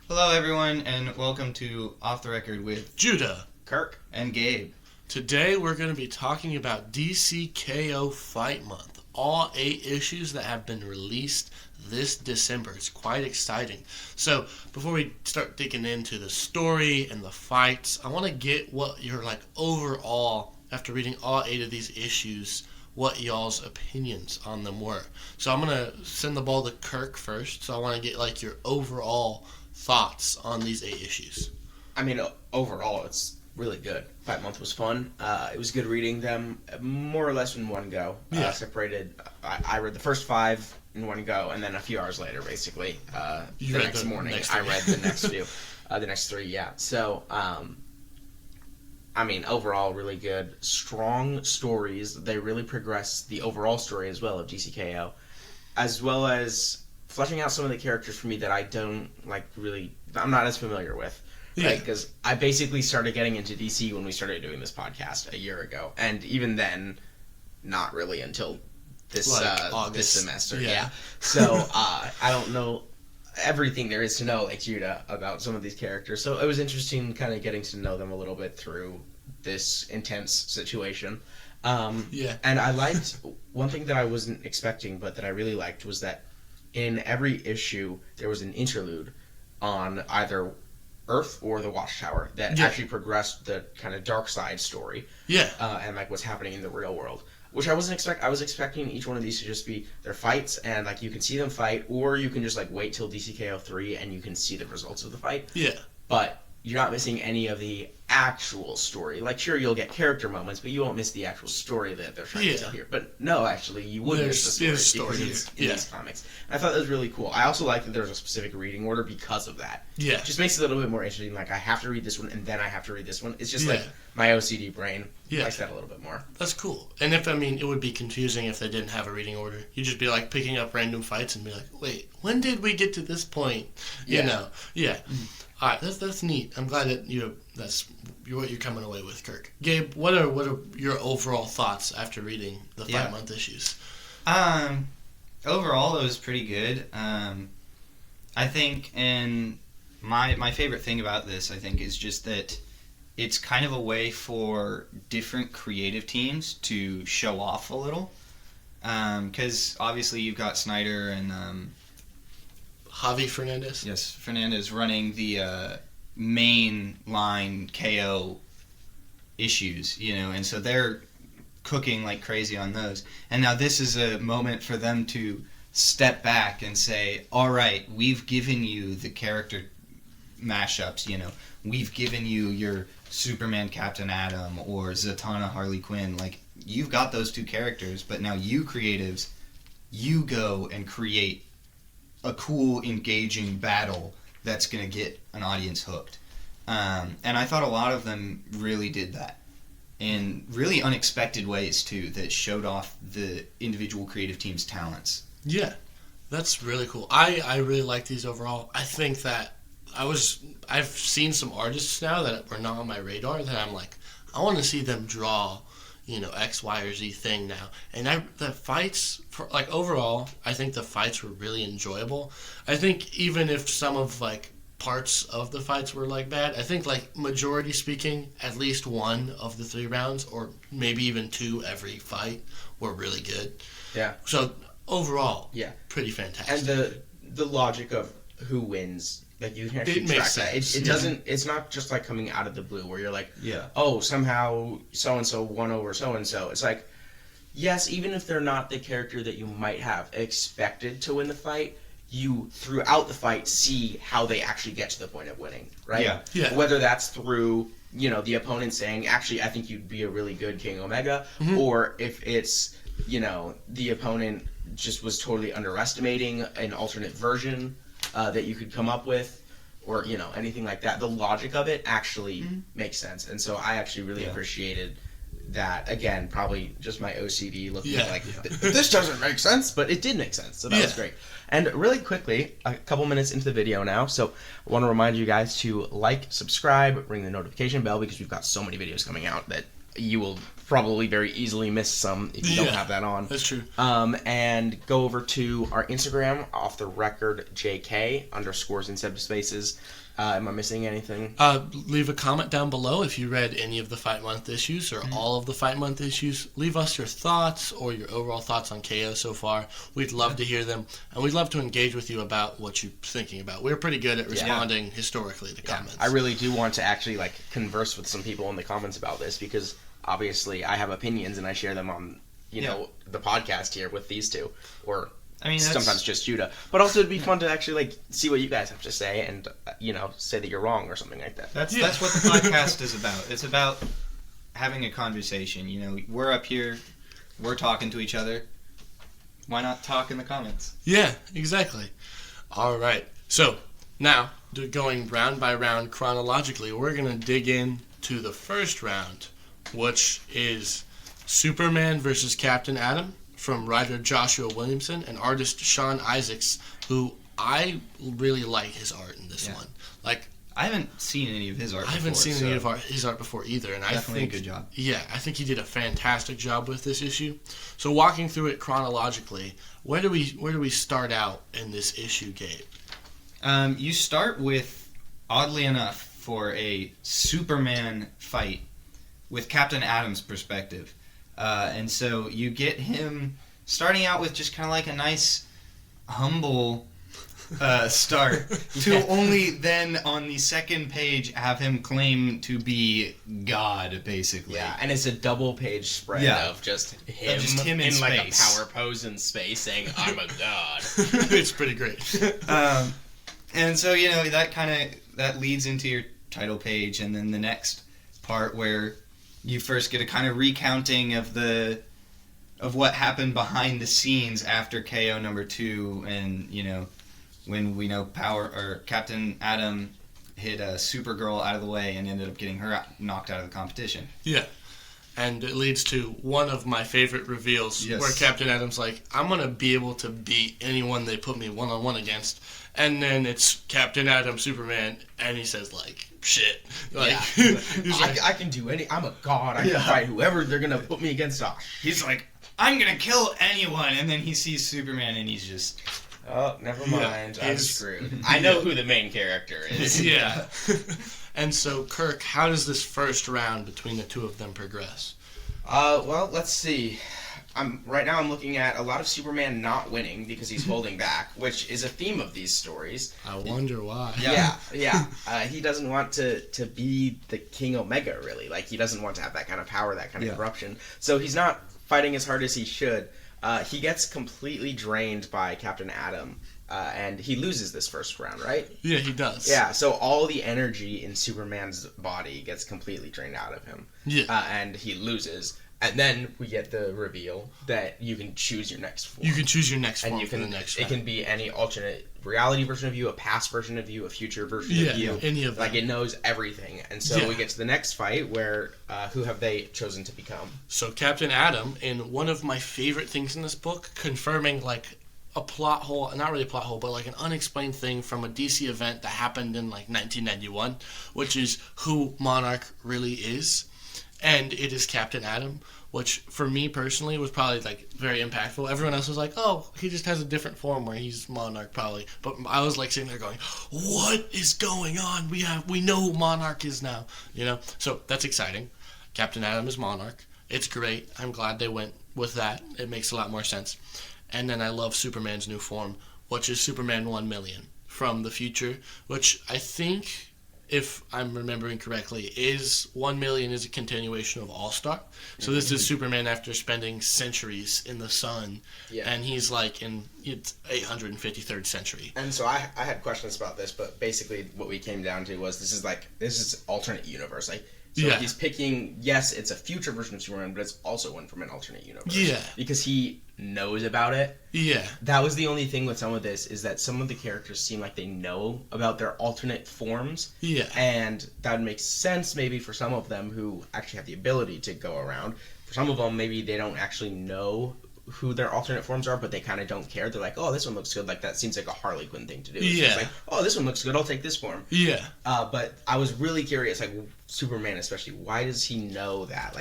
Hello, everyone, and welcome to Off the Record with Judah, Kirk, and Gabe. Today we're going to be talking about DCKO Fight Month. All 8 issues that have been released this December. It's quite exciting. So, before we start digging into the story and the fights, I want to get what your overall, after reading all 8 of these issues, what y'all's opinions on them were. So I'm going to send the ball to Kirk first. So I want to get your overall thoughts on these 8 issues. I mean, overall, it's really good. Fight Month was fun. It was good reading them more or less in one go. Yeah. Separated. I read the first 5 in one go, and then a few hours later, basically, the next morning, I read the next few, the next 3. Yeah. So, I mean, overall, really good. Strong stories. They really progress the overall story as well of DCKO, as well as fleshing out some of the characters for me that I don't I'm not as familiar with. Yeah. Right? Because I basically started getting into DC when we started doing this podcast a year ago, and even then, not really until this this semester. Yeah. So I don't know everything there is to know, like Judah, about some of these characters. So it was interesting, kind of getting to know them a little bit through this intense situation. Yeah. And I liked one thing that I wasn't expecting, but that I really liked was that in every issue there was an interlude on either Earth or the Watchtower that actually progressed the kind of dark side story. Yeah. And what's happening in the real world, which I wasn't expect. I was expecting each one of these to just be their fights, and you can see them fight, or you can just wait till DCKO 3 and you can see the results of the fight. Yeah. But you're not missing any of the actual story. Sure, you'll get character moments, but you won't miss the actual story that they're trying to tell here. But no, actually, you would miss the story because it's in these comics. And I thought that was really cool. I also like that there's a specific reading order because of that. Yeah. It just makes it a little bit more interesting. I have to read this one, and then I have to read this one. It's just my OCD brain likes that a little bit more. That's cool. And it would be confusing if they didn't have a reading order. You'd just be picking up random fights and be like, wait, when did we get to this point? You know? Yeah. All right, that's neat. I'm glad that that's what you're coming away with, Kirk. Gabe, what are your overall thoughts after reading the 5 month issues? Overall, it was pretty good. I think, and my favorite thing about this, I think, is just that it's kind of a way for different creative teams to show off a little. Because obviously you've got Snyder and Javi Fernandez? Yes, Fernandez running the main line KO issues, and so they're cooking like crazy on those. And now this is a moment for them to step back and say, all right, we've given you the character mashups, we've given you your Superman Captain Atom or Zatanna Harley Quinn. You've got those 2 characters, but now you creatives, you go and create a cool, engaging battle that's going to get an audience hooked. And I thought a lot of them really did that in really unexpected ways, too, that showed off the individual creative team's talents. Yeah, that's really cool. I really like these overall. I think that I've seen some artists now that were not on my radar that I'm I want to see them draw X, Y, or Z thing now. And the fights, overall, I think the fights were really enjoyable. I think even if some of, parts of the fights were, bad, I think, majority speaking, at least 1 of the 3 rounds, or maybe even 2 every fight, were really good. Yeah. So, overall, pretty fantastic. And the logic of who wins, you can actually track that. It doesn't. It's not just coming out of the blue where you're oh, somehow so and so won over so and so. It's yes, even if they're not the character that you might have expected to win the fight, you throughout the fight see how they actually get to the point of winning, right? Yeah. Whether that's through the opponent saying, actually, I think you'd be a really good King Omega, or if it's the opponent just was totally underestimating an alternate version that you could come up with, or anything like that. The logic of it actually makes sense, and so I actually really appreciated that. Again, probably just my OCD looking this doesn't make sense, but it did make sense, so that was great. And really quickly, a couple minutes into the video now, so I want to remind you guys to subscribe, ring the notification bell, because we've got so many videos coming out that you will probably very easily miss some if you don't have that on. That's true. And go over to our Instagram, off the record JK _ instead of spaces. Am I missing anything? Leave a comment down below if you read any of the Fight Month issues or all of the Fight Month issues. Leave us your thoughts or your overall thoughts on KO so far. We'd love to hear them, and we'd love to engage with you about what you're thinking about. We're pretty good at responding historically to comments. I really do want to actually converse with some people in the comments about this, because obviously I have opinions and I share them on the podcast here with these two, or sometimes just Judah. But also it'd be fun to actually see what you guys have to say and say that you're wrong or something like that. That's what the podcast is about. It's about having a conversation. We're up here, we're talking to each other. Why not talk in the comments? Yeah, exactly. All right. So now, going round by round chronologically, we're going to dig into the first round, which is Superman versus Captain Atom, from writer Joshua Williamson and artist Sean Isaacs, who I really like his art in this one. I haven't seen any of his art before. I haven't seen any of his art before either, and definitely I think a good job. Yeah, I think he did a fantastic job with this issue. So walking through it chronologically, where do we start out in this issue, Gabe? You start with, oddly enough, for a Superman fight with Captain Atom's perspective. And so you get him starting out with just kind of like a nice, humble start, to only then on the second page have him claim to be God, basically. Yeah, and it's a double page spread of just him in like space. a power pose in space saying, I'm a god. It's pretty great. And so, that leads into your title page, and then the next part where you first get a kind of recounting of what happened behind the scenes after KO number 2, and when we know Captain Atom hit Supergirl out of the way and ended up getting her knocked out of the competition. Yeah, and it leads to one of my favorite reveals, where Captain Atom's like, I'm gonna be able to beat anyone they put me one-on-one against, and then it's Captain Atom Superman, and he says shit. He's like, I can do I'm a god. I can fight whoever they're gonna put me against. He's like, I'm gonna kill anyone, and then he sees Superman, and he's just, oh, never mind. I'm screwed. I know who the main character is. Yeah. And so, Kirk, how does this first round between the two of them progress? Well, let's see. Right now I'm looking at a lot of Superman not winning because he's holding back, which is a theme of these stories. I wonder why. Yeah. He doesn't want to be the King Omega, really. He doesn't want to have that kind of power, that kind of corruption. So he's not fighting as hard as he should. He gets completely drained by Captain Atom, and he loses this first round, right? Yeah, he does. Yeah, so all the energy in Superman's body gets completely drained out of him. Yeah. And he loses. And then we get the reveal that you can choose your next form. You can choose your next form for the next round. It can be any alternate reality version of you, a past version of you, a future version of you. Any of them. It knows everything. And so we get to the next fight where who have they chosen to become? So Captain Atom, in one of my favorite things in this book, confirming a plot hole, not really a plot hole, but an unexplained thing from a DC event that happened in 1991, which is who Monarch really is. And it is Captain Atom, which for me personally was probably very impactful. Everyone else was like, oh, he just has a different form where he's Monarch probably. But I was sitting there going, what is going on? We know who Monarch is now, So that's exciting. Captain Atom is Monarch. It's great. I'm glad they went with that. It makes a lot more sense. And then I love Superman's new form, which is Superman 1 million from the future, which I think, if I'm remembering correctly, is 1 million is a continuation of All-Star. So this is Superman after spending centuries in the sun, and he's in it's 853rd century. And so I had questions about this, but basically what we came down to was this is alternate universe. He's picking, yes, it's a future version of Superman, but it's also one from an alternate universe. Yeah. Because he knows about it. Yeah. That was the only thing with some of this, is that some of the characters seem like they know about their alternate forms. Yeah. And that would make sense maybe for some of them who actually have the ability to go around. For some of them, maybe they don't actually know who their alternate forms are, but they kind of don't care. They're like, oh, this one looks good. That seems like a Harley Quinn thing to do. Yeah. It's oh, this one looks good. I'll take this form. Yeah. But I was really curious, Superman especially, why does he know that?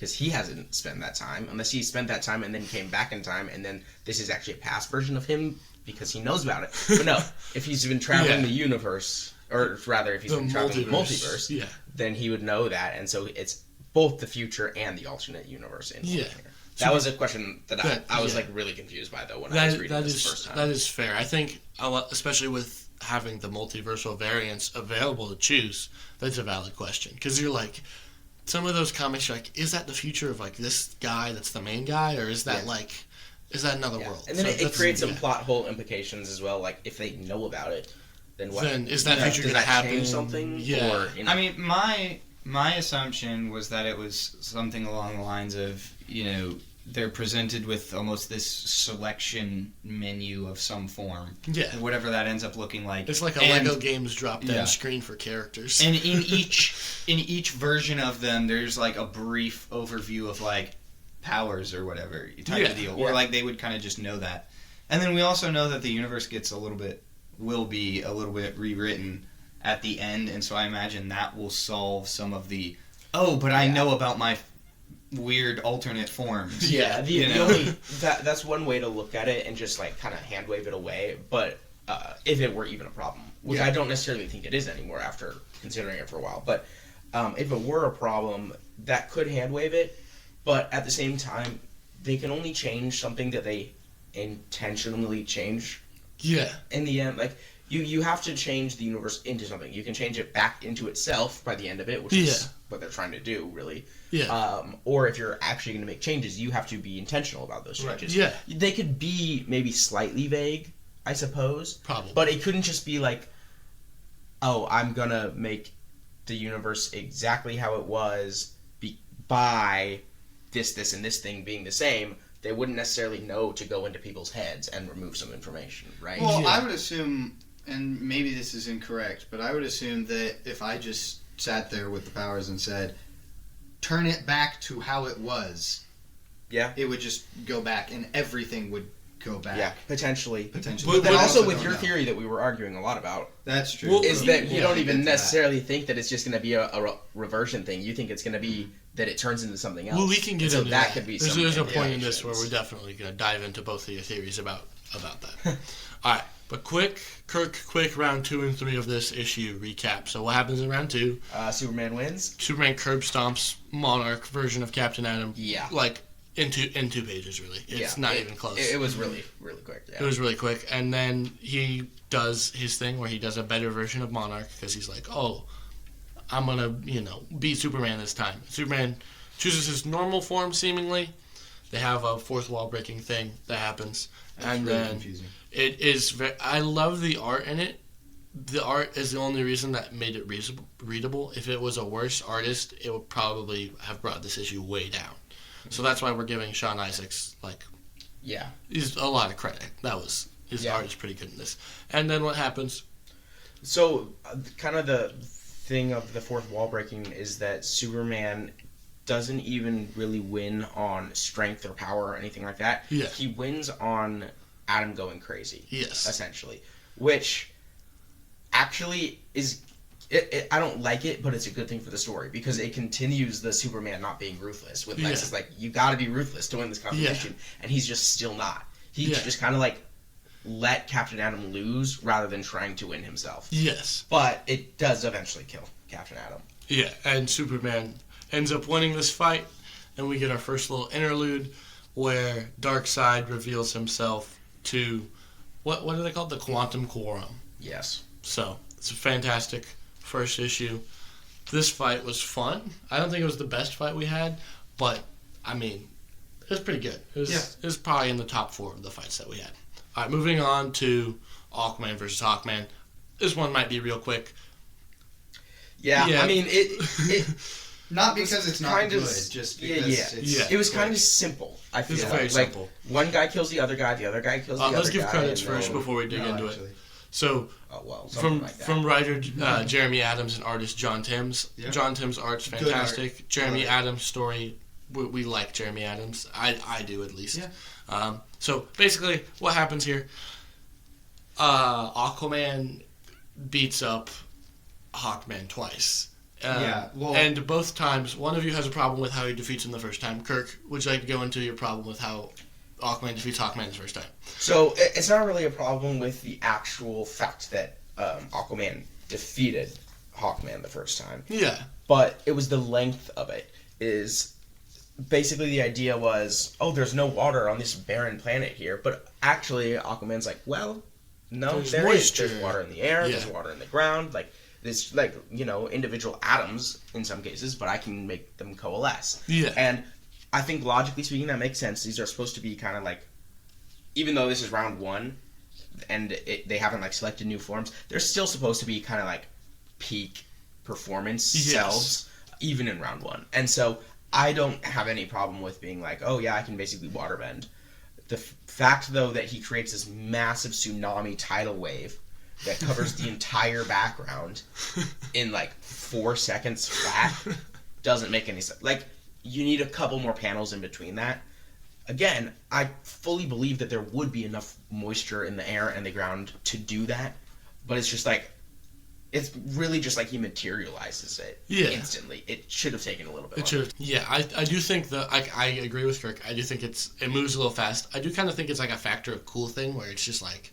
because he hasn't spent that time, unless he spent that time and then came back in time, and then this is actually a past version of him because he knows about it. But no, if he's been traveling the universe, or rather, if he's been traveling the multiverse, then he would know that, and so it's both the future and the alternate universe in here. That was a question that I was like really confused by, though, when I was reading this the first time. That is fair. I think, especially with having the multiversal variants available to choose, that's a valid question. Because you're like, some of those comics, you're like, is that the future of like this guy that's the main guy, or is that is that another world? And then it creates some plot hole implications as well. Like, if they know about it, then what? Then is that future going to happen? Change something? Yeah. Or, I mean, my assumption was that it was something along the lines of, they're presented with almost this selection menu of some form. Yeah. Whatever that ends up looking like. It's like a Lego Games drop-down screen for characters. And in each version of them, there's like a brief overview of like powers or whatever type of deal. Or like they would kind of just know that. And then we also know that the universe will be a little bit rewritten at the end, and so I imagine that will solve some of the I know about my weird alternate forms. Yeah, the only that's one way to look at it and just like kind of hand wave it away. But if it were even a problem, which I don't necessarily think it is anymore after considering it for a while, but if it were a problem, that could hand wave it. But at the same time, they can only change something that they intentionally change. Yeah. In the end, like you have to change the universe into something. You can change it back into itself by the end of it, which is what they're trying to do, really. Yeah. Or if you're actually going to make changes, you have to be intentional about those changes. Right. Yeah. They could be maybe slightly vague, I suppose. Probably. But it couldn't just be like, oh, I'm going to make the universe exactly how it was by this, and this thing being the same. They wouldn't necessarily know to go into people's heads and remove some information, right? Well, I would assume, and maybe this is incorrect, but I would assume that if I just sat there with the powers and said, turn it back to how it was, it would just go back and everything would go back. Yeah, potentially. But also with your theory that we were arguing a lot about. That's true. Is that you don't even necessarily think that it's just going to be a reversion thing. You think it's going to be that it turns into something else. Well, we can get into that. Could be there's a point in this where we're definitely going to dive into both of your theories about that. All right, but quick round 2 and 3 of this issue recap. So what happens in round 2? Superman wins. Superman curb stomps Monarch version of Captain Atom. Yeah. Like in two pages, really. It's not even close. It was really, really quick. Yeah. It was really quick, and then he does his thing where he does a better version of Monarch because he's like, oh, I'm gonna, beat Superman this time. Superman chooses his normal form, seemingly. They have a fourth wall breaking thing that happens, and really then confusing. It is. I love the art in it. The art is the only reason that made it readable. If it was a worse artist, it would probably have brought this issue way down. So that's why we're giving Sean Isaacs he's a lot of credit. His art is pretty good in this. And then what happens? So kind of the thing of the fourth wall breaking is that Superman doesn't even really win on strength or power or anything like that. Yeah. He wins on Adam going crazy. Yes. Essentially. Which actually is... I don't like it, but it's a good thing for the story because it continues the Superman not being ruthless. With Lex is like, you got to be ruthless to win this competition, and he's just still not. He just kind of like let Captain Atom lose rather than trying to win himself. Yes, but it does eventually kill Captain Atom. Yeah, and Superman ends up winning this fight, and we get our first little interlude where Darkseid reveals himself to what are they called? The Quantum Quorum. Yes. So it's a fantastic first issue. This fight was fun. I don't think it was the best fight we had, but I mean, it was pretty good. It was probably in the top 4 of the fights that we had. All right, moving on to Aquaman versus Hawkman. This one might be real quick. Yeah. I mean, it not because it's not good, just because it was kind of simple. I feel it was very simple. One guy kills the other guy kills the other guy. Let's give credits first before we dig into it. So, from writer Jeremy Adams and artist John Timms. Yeah. John Timms' art's fantastic. Jeremy Adams' story, we like Jeremy Adams. I do, at least. Yeah. So, basically, what happens here, Aquaman beats up Hawkman twice. And both times, one of you has a problem with how he defeats him the first time. Kirk, would you like to go into your problem with how Aquaman defeats Hawkman the first time? So it's not really a problem with the actual fact that Aquaman defeated Hawkman the first time. Yeah. But it was the length of it. Is basically the idea was, oh, there's no water on this barren planet here. But actually, Aquaman's like, well, no, there is. There's water in the air. Yeah. There's water in the ground. Like, there's, like, you know, individual atoms in some cases, but I can make them coalesce. Yeah. And I think logically speaking, that makes sense. These are supposed to be kind of like, even though this is round one, and they haven't, like, selected new forms, they're still supposed to be kind of, like, peak performance selves, even in round one. And so I don't have any problem with being like, oh, yeah, I can basically waterbend. The fact, though, that he creates this massive tsunami tidal wave that covers the entire background in, like, 4 seconds flat doesn't make any sense. Like, you need a couple more panels in between that. Again, I fully believe that there would be enough moisture in the air and the ground to do that, but it's just like, it's really just like he materializes it instantly. It should have taken a little bit longer. Yeah, I do think that I agree with Kirk. I do think it moves a little fast. I do kind of think it's like a factor of cool thing where it's just like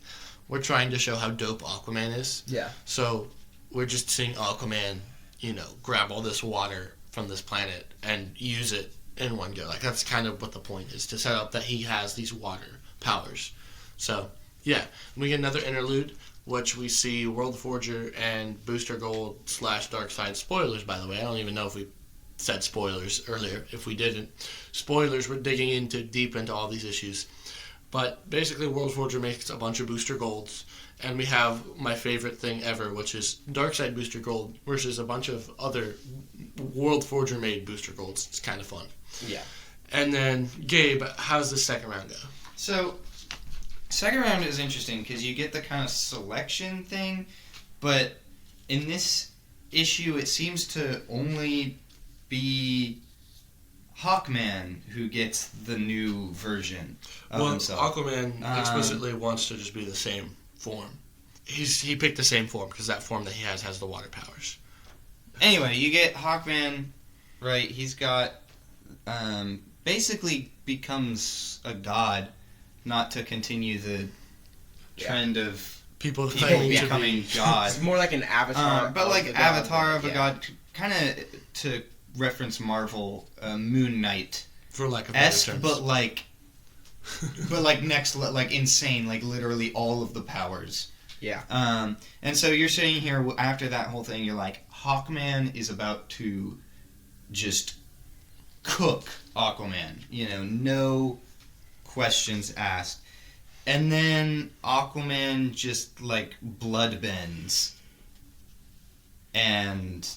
we're trying to show how dope Aquaman is. Yeah. So we're just seeing Aquaman, you know, grab all this water from this planet and use it in one go. Like that's kind of what the point is, to set up that he has these water powers. So yeah, we get another interlude, which we see World Forger and Booster Gold / Darkseid. Spoilers, by the way. I don't even know if we said spoilers earlier. If we didn't, spoilers. We're digging deep into all these issues. But basically, World Forger makes a bunch of Booster Golds, and we have my favorite thing ever, which is Darkseid Booster Gold versus a bunch of other World Forger made Booster Golds. It's kind of fun. Yeah. And then, Gabe, how's the second round go? So, second round is interesting because you get the kind of selection thing, but in this issue, it seems to only be Hawkman who gets the new version of himself. Aquaman explicitly wants to just be the same form. He picked the same form because that form that he has the water powers. Anyway, you get Hawkman, right? He's got basically becomes a god, not to continue the trend of people becoming god. It's more like an avatar, but like avatar of a god, kind of to reference Marvel, Moon Knight, for lack of better terms, but like next, like insane, like literally all of the powers. Yeah. And so you're sitting here after that whole thing, you're like, Hawkman is about to just cook Aquaman, you know, no questions asked. And then Aquaman just, like, blood bends. And,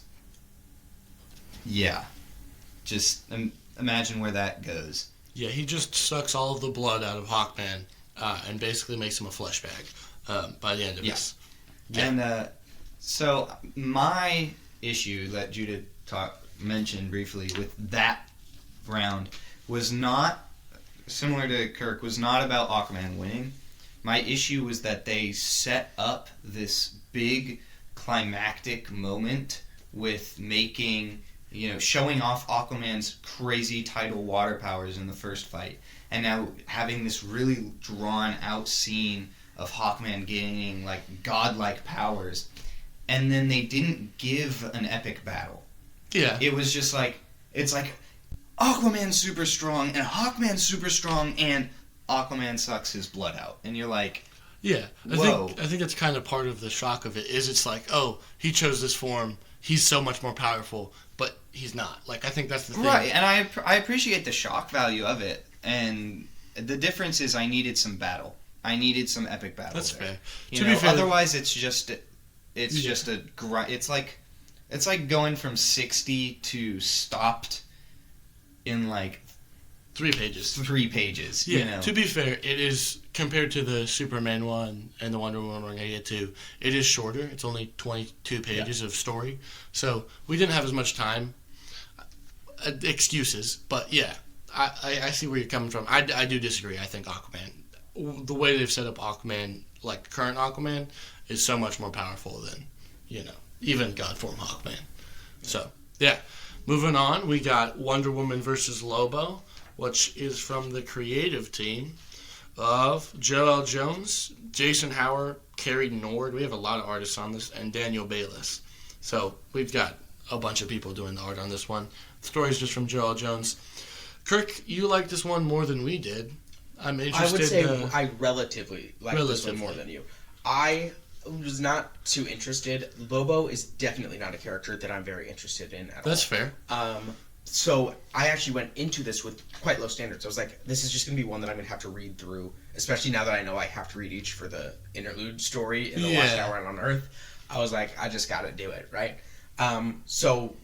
yeah. Just imagine where that goes. Yeah, he just sucks all of the blood out of Hawkman and basically makes him a flesh bag by the end of this. Yeah. And so my issue that Judith mentioned briefly with that round was not, similar to Kirk, was not about Aquaman winning. My issue was that they set up this big climactic moment with making, you know, showing off Aquaman's crazy tidal water powers in the first fight, and now having this really drawn out scene of Hawkman gaining like godlike powers, and then they didn't give an epic battle. Yeah. It was just like, it's like Aquaman's super strong and Hawkman's super strong and Aquaman sucks his blood out. And you're like, yeah, whoa. I think that's kind of part of the shock of it, is it's like, oh, he chose this form, he's so much more powerful, but he's not. Like, I think that's the thing. Right, and I appreciate the shock value of it, and the difference is I needed some battle. I needed some epic battle. That's there. fair. You know, otherwise it's just a grind. It's like going from 60 to stopped in like 3 pages. 3 pages. Yeah. You know? To be fair, it is, compared to the Superman one and the Wonder Woman we're going to get to, it is shorter. It's only 22 pages of story. So we didn't have as much time. Excuses, but yeah, I see where you're coming from. I do disagree. I think Aquaman, the way they've set up Aquaman, like current Aquaman, is so much more powerful than, you know, even God form Hawkman. So, yeah. Moving on, we got Wonder Woman versus Lobo, which is from the creative team of Joel Jones, Jason Howard, Carrie Nord. We have a lot of artists on this, and Daniel Bayliss. So we've got a bunch of people doing the art on this one. The story's just from Joel Jones. Kirk, you liked this one more than we did. I'm interested. I would say I relatively liked this one more than you. I was not too interested. Lobo is definitely not a character that I'm very interested in at all. That's fair. So I actually went into this with quite low standards. I was like, this is just going to be one that I'm going to have to read through, especially now that I know I have to read each for the interlude story in the Last Hour on Earth. I was like, I just got to do it, right? So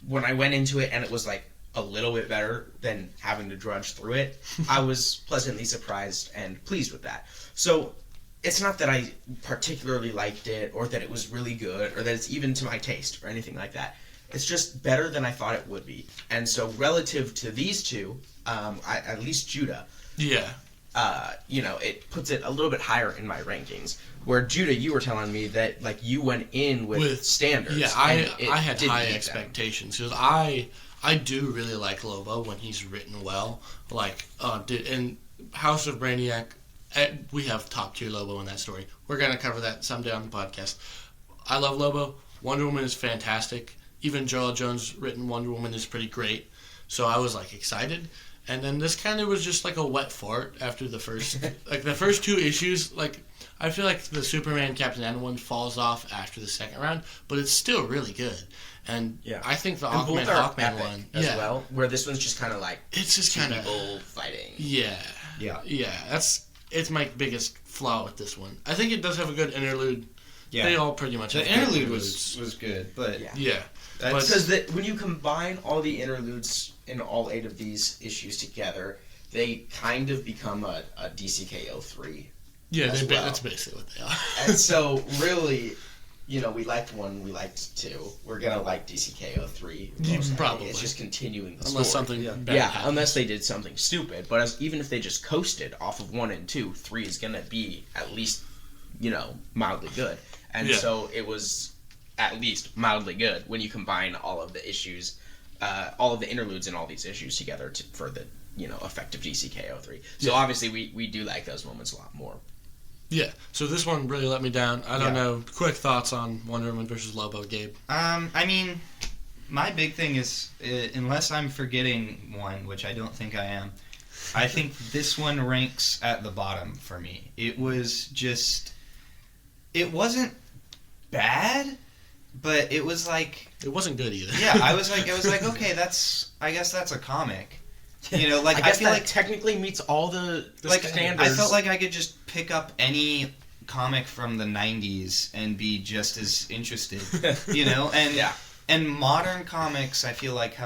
when I went into it and it was like a little bit better than having to drudge through it, I was pleasantly surprised and pleased with that. So it's not that I particularly liked it or that it was really good or that it's even to my taste or anything like that. It's just better than I thought it would be. And so relative to these two, at least Judah, it puts it a little bit higher in my rankings. Where Judah, you were telling me that like you went in with standards. Yeah, I had high expectations because I do really like Lobo when he's written well. Like in House of Brainiac, we have top tier Lobo in that story. We're gonna cover that someday on the podcast. I love Lobo. Wonder Woman is fantastic. Even Joel Jones written Wonder Woman is pretty great. So I was like excited. And then this kind of was just like a wet fart after the first the first two issues. Like I feel like the Superman Captain N one falls off after the second round, but it's still really good. And I think the Aquaman Hawkman one as well, where this one's just kind of like it's just kind of people fighting. Yeah. It's my biggest flaw with this one. I think it does have a good interlude. Yeah. They all pretty much. The interlude was good, but because when you combine all the interludes in all 8 of these issues together, they kind of become a DCKO 3. Yeah, that's basically what they are. And so, really, we liked 1, we liked 2. We're gonna like DCKO 3. Probably. It's just continuing the story. Unless something bad happens. Unless they did something stupid. But even if they just coasted off of 1 and 2, 3 is gonna be at least, mildly good. And so it was at least mildly good when you combine all of the issues, all of the interludes in all these issues together for the effective DCKO 3. So obviously we do like those moments a lot more. Yeah. So this one really let me down. I don't know. Quick thoughts on Wonder Woman versus Lobo, Gabe? I mean, my big thing is, unless I'm forgetting one, which I don't think I am, I think this one ranks at the bottom for me. It was just, it wasn't bad, but it was like, it wasn't good either. Yeah, I was like, okay, I guess that's a comic. I feel like technically meets all the standards. I felt like I could just pick up any comic from the 90s and be just as interested, and modern comics I feel like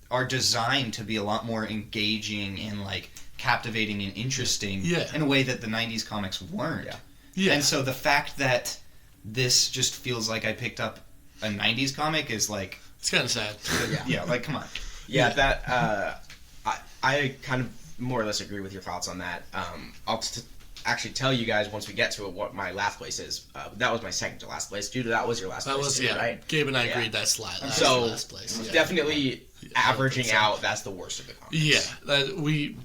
are designed to be a lot more engaging and like captivating and interesting in a way that the 90s comics weren't. Yeah. And so the fact that this just feels like I picked up a 90s comic is like, it's kind of sad. Like come on. Yeah, that I kind of more or less agree with your thoughts on that. I'll actually tell you guys once we get to it what my last place is. That was my second to last place. Judah, that was your last place too, right? Gabe and I agreed that's last place. Definitely averaging out, that's the worst of the comics. Yeah, we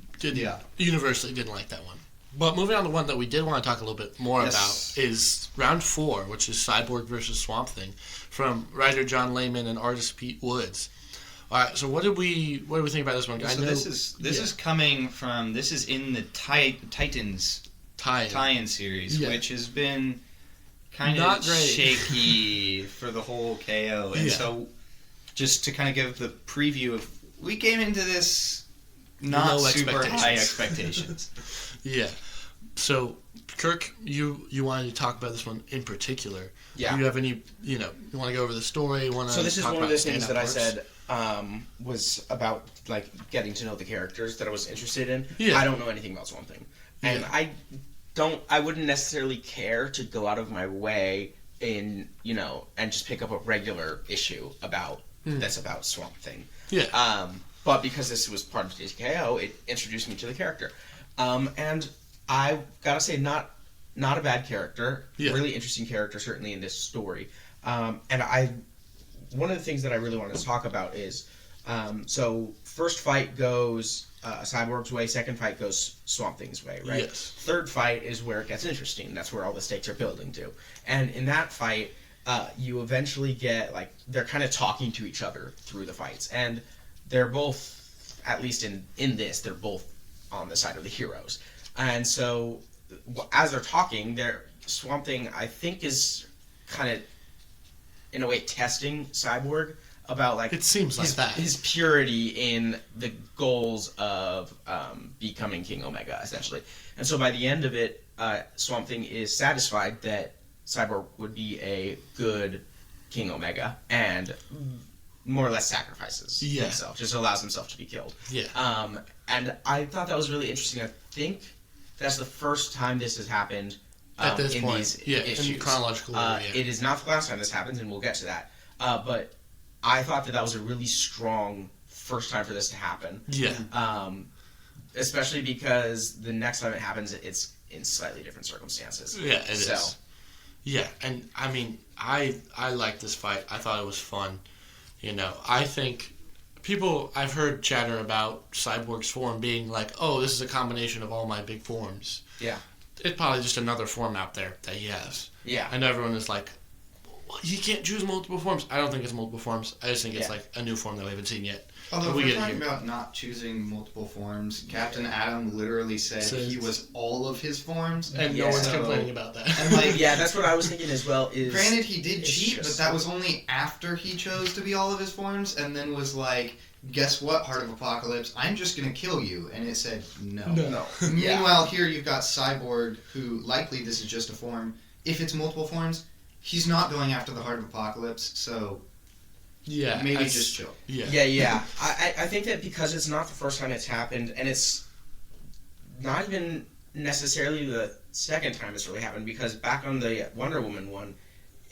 universally didn't like that one. But moving on to one that we did want to talk a little bit more about is round 4, which is Cyborg versus Swamp Thing, from writer John Layman and artist Pete Woods. All right, so what do we think about this one? So this is coming from, this is in the Titans tie-in series, which has been kind of shaky for the whole KO. And so just to kind of give the preview of, we came into this not super high expectations. Yeah. So, Kirk, you wanted to talk about this one in particular. Yeah. Do you have any, you want to go over the story? So this is one of the things that I said was about like getting to know the characters that I was interested in. Yeah. I don't know anything about Swamp Thing. And I wouldn't necessarily care to go out of my way and just pick up a regular issue that's about Swamp Thing. Yeah. But because this was part of DCKO, it introduced me to the character. And I gotta say, not a bad character. Yeah. Really interesting character, certainly in this story. And I one of the things that I really wanted to talk about is, so first fight goes Cyborg's way, second fight goes Swamp Thing's way, right? Yes. Third fight is where it gets interesting. That's where all the stakes are building to. And in that fight, you eventually get, like, they're kind of talking to each other through the fights. And they're both, at least in this, they're both on the side of the heroes. And so, as they're talking, Swamp Thing, I think, is kind of, in a way, testing Cyborg about, like, it seems like that. His purity in the goals of becoming King Omega, essentially. And so by the end of it, Swamp Thing is satisfied that Cyborg would be a good King Omega and more or less sacrifices himself, just allows himself to be killed. Yeah. And I thought that was really interesting. I think that's the first time this has happened at this in point. these Yeah, issues. in chronological order, It is not the last time this happens, and we'll get to that. But I thought that was a really strong first time for this to happen. Yeah. Especially because the next time it happens, it's in slightly different circumstances. Yeah, it is. Yeah, and I mean, I like this fight. I thought it was fun. You know, I think I've heard chatter about Cyborg's form being like, oh, this is a combination of all my big forms. Yeah. It's probably just another form out there that he has. Yeah. And everyone is like, well, he can't choose multiple forms. I don't think it's multiple forms. I just think it's Yeah. like a new form that we haven't seen yet. Although if we we're get talking here. about not choosing multiple forms, Captain Atom literally said Says- he was all of his forms. And no Yeah. one's So- complaining about that. And like, Yeah, that's what I was thinking as well. Is granted, he did it's cheat, just- but that was only after he chose to be all of his forms, and then was like, guess what, Heart of Apocalypse, I'm just gonna kill you. And it said, no. No. Yeah. Meanwhile, here you've got Cyborg, who likely this is just a form. If it's multiple forms, he's not going after the Heart of Apocalypse, so yeah, maybe just chill. Yeah. Yeah. I think that because it's not the first time it's happened, and it's not even necessarily the second time it's really happened, because back on the Wonder Woman one,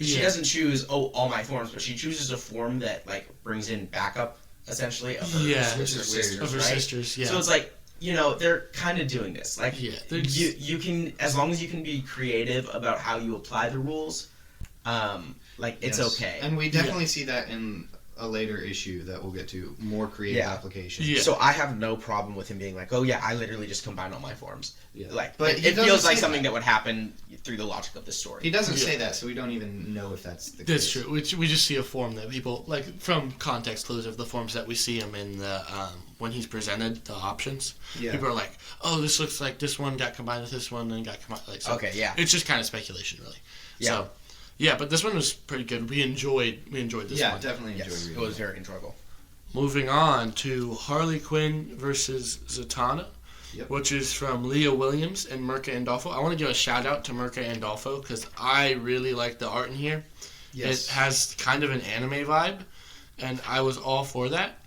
she Yeah. doesn't choose, all my forms, but she chooses a form that, like, brings in backup, essentially, of her, Yeah. her Which is weird. sisters, Of her right? sisters, yeah. So it's like, you know, they're kind of doing this. Like, Yeah, you can, as long as you can be creative about how you apply the rules, like, it's Yes. okay. And we definitely see that in a later issue that we'll get to, more creative Yeah. applications. Yeah. So I have no problem with him being like, oh yeah, I literally just combine all my forms. Yeah. Like, But it he doesn't feels like say something that. that would happen through the logic of the story. He doesn't Yeah. say that, so we don't even know if that's the That's case. true. We just see a form that people, like, from context clues of the forms that we see him in the, when he's presented the options. Yeah. People are like, oh, this looks like this one got combined with this one and got combined. Like, so Okay, yeah. It's just kind of speculation, really. Yeah. So, yeah, but this one was pretty good. We enjoyed this Yeah, one. definitely enjoyed Yes, it reading was very enjoyable. Moving on to Harley Quinn versus Zatanna, Yep. which is from Leah Williams and Mirka Andolfo. I want to give a shout out to Mirka Andolfo because I really like the art in here. Yes. It has kind of an anime vibe, and I was all for that.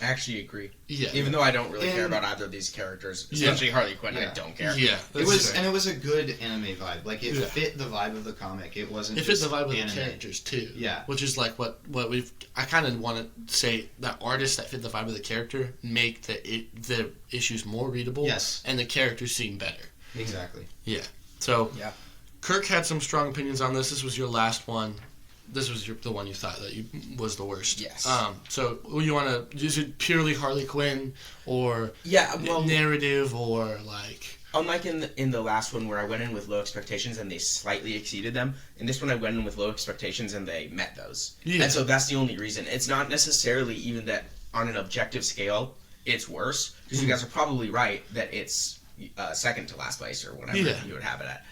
I actually agree. Yeah. Even though I don't really care And- about either of these characters, Yeah. especially Harley Quinn, Yeah. I don't care. Yeah, It that's was, fair. and it was a good anime vibe. Like, it Yeah. fit the vibe of the comic. It wasn't It fit just the vibe of anime. the characters too. Yeah. Which is like what we've. I kind of want to say that artists that fit the vibe of the character make the issues more readable. Yes. And the characters seem better. Exactly. Yeah. So. Yeah. Kirk had some strong opinions on this. This was your last one. This was the one you thought that was the worst. Yes. So you want to? Is it purely Harley Quinn or Yeah, well, narrative or like? unlike in the last one where I went in with low expectations and they slightly exceeded them, in this one I went in with low expectations and they met those. Yeah. And so that's the only reason. It's not necessarily even that on an objective scale it's worse, because you guys are probably right that it's second to last place or whatever you would have it at.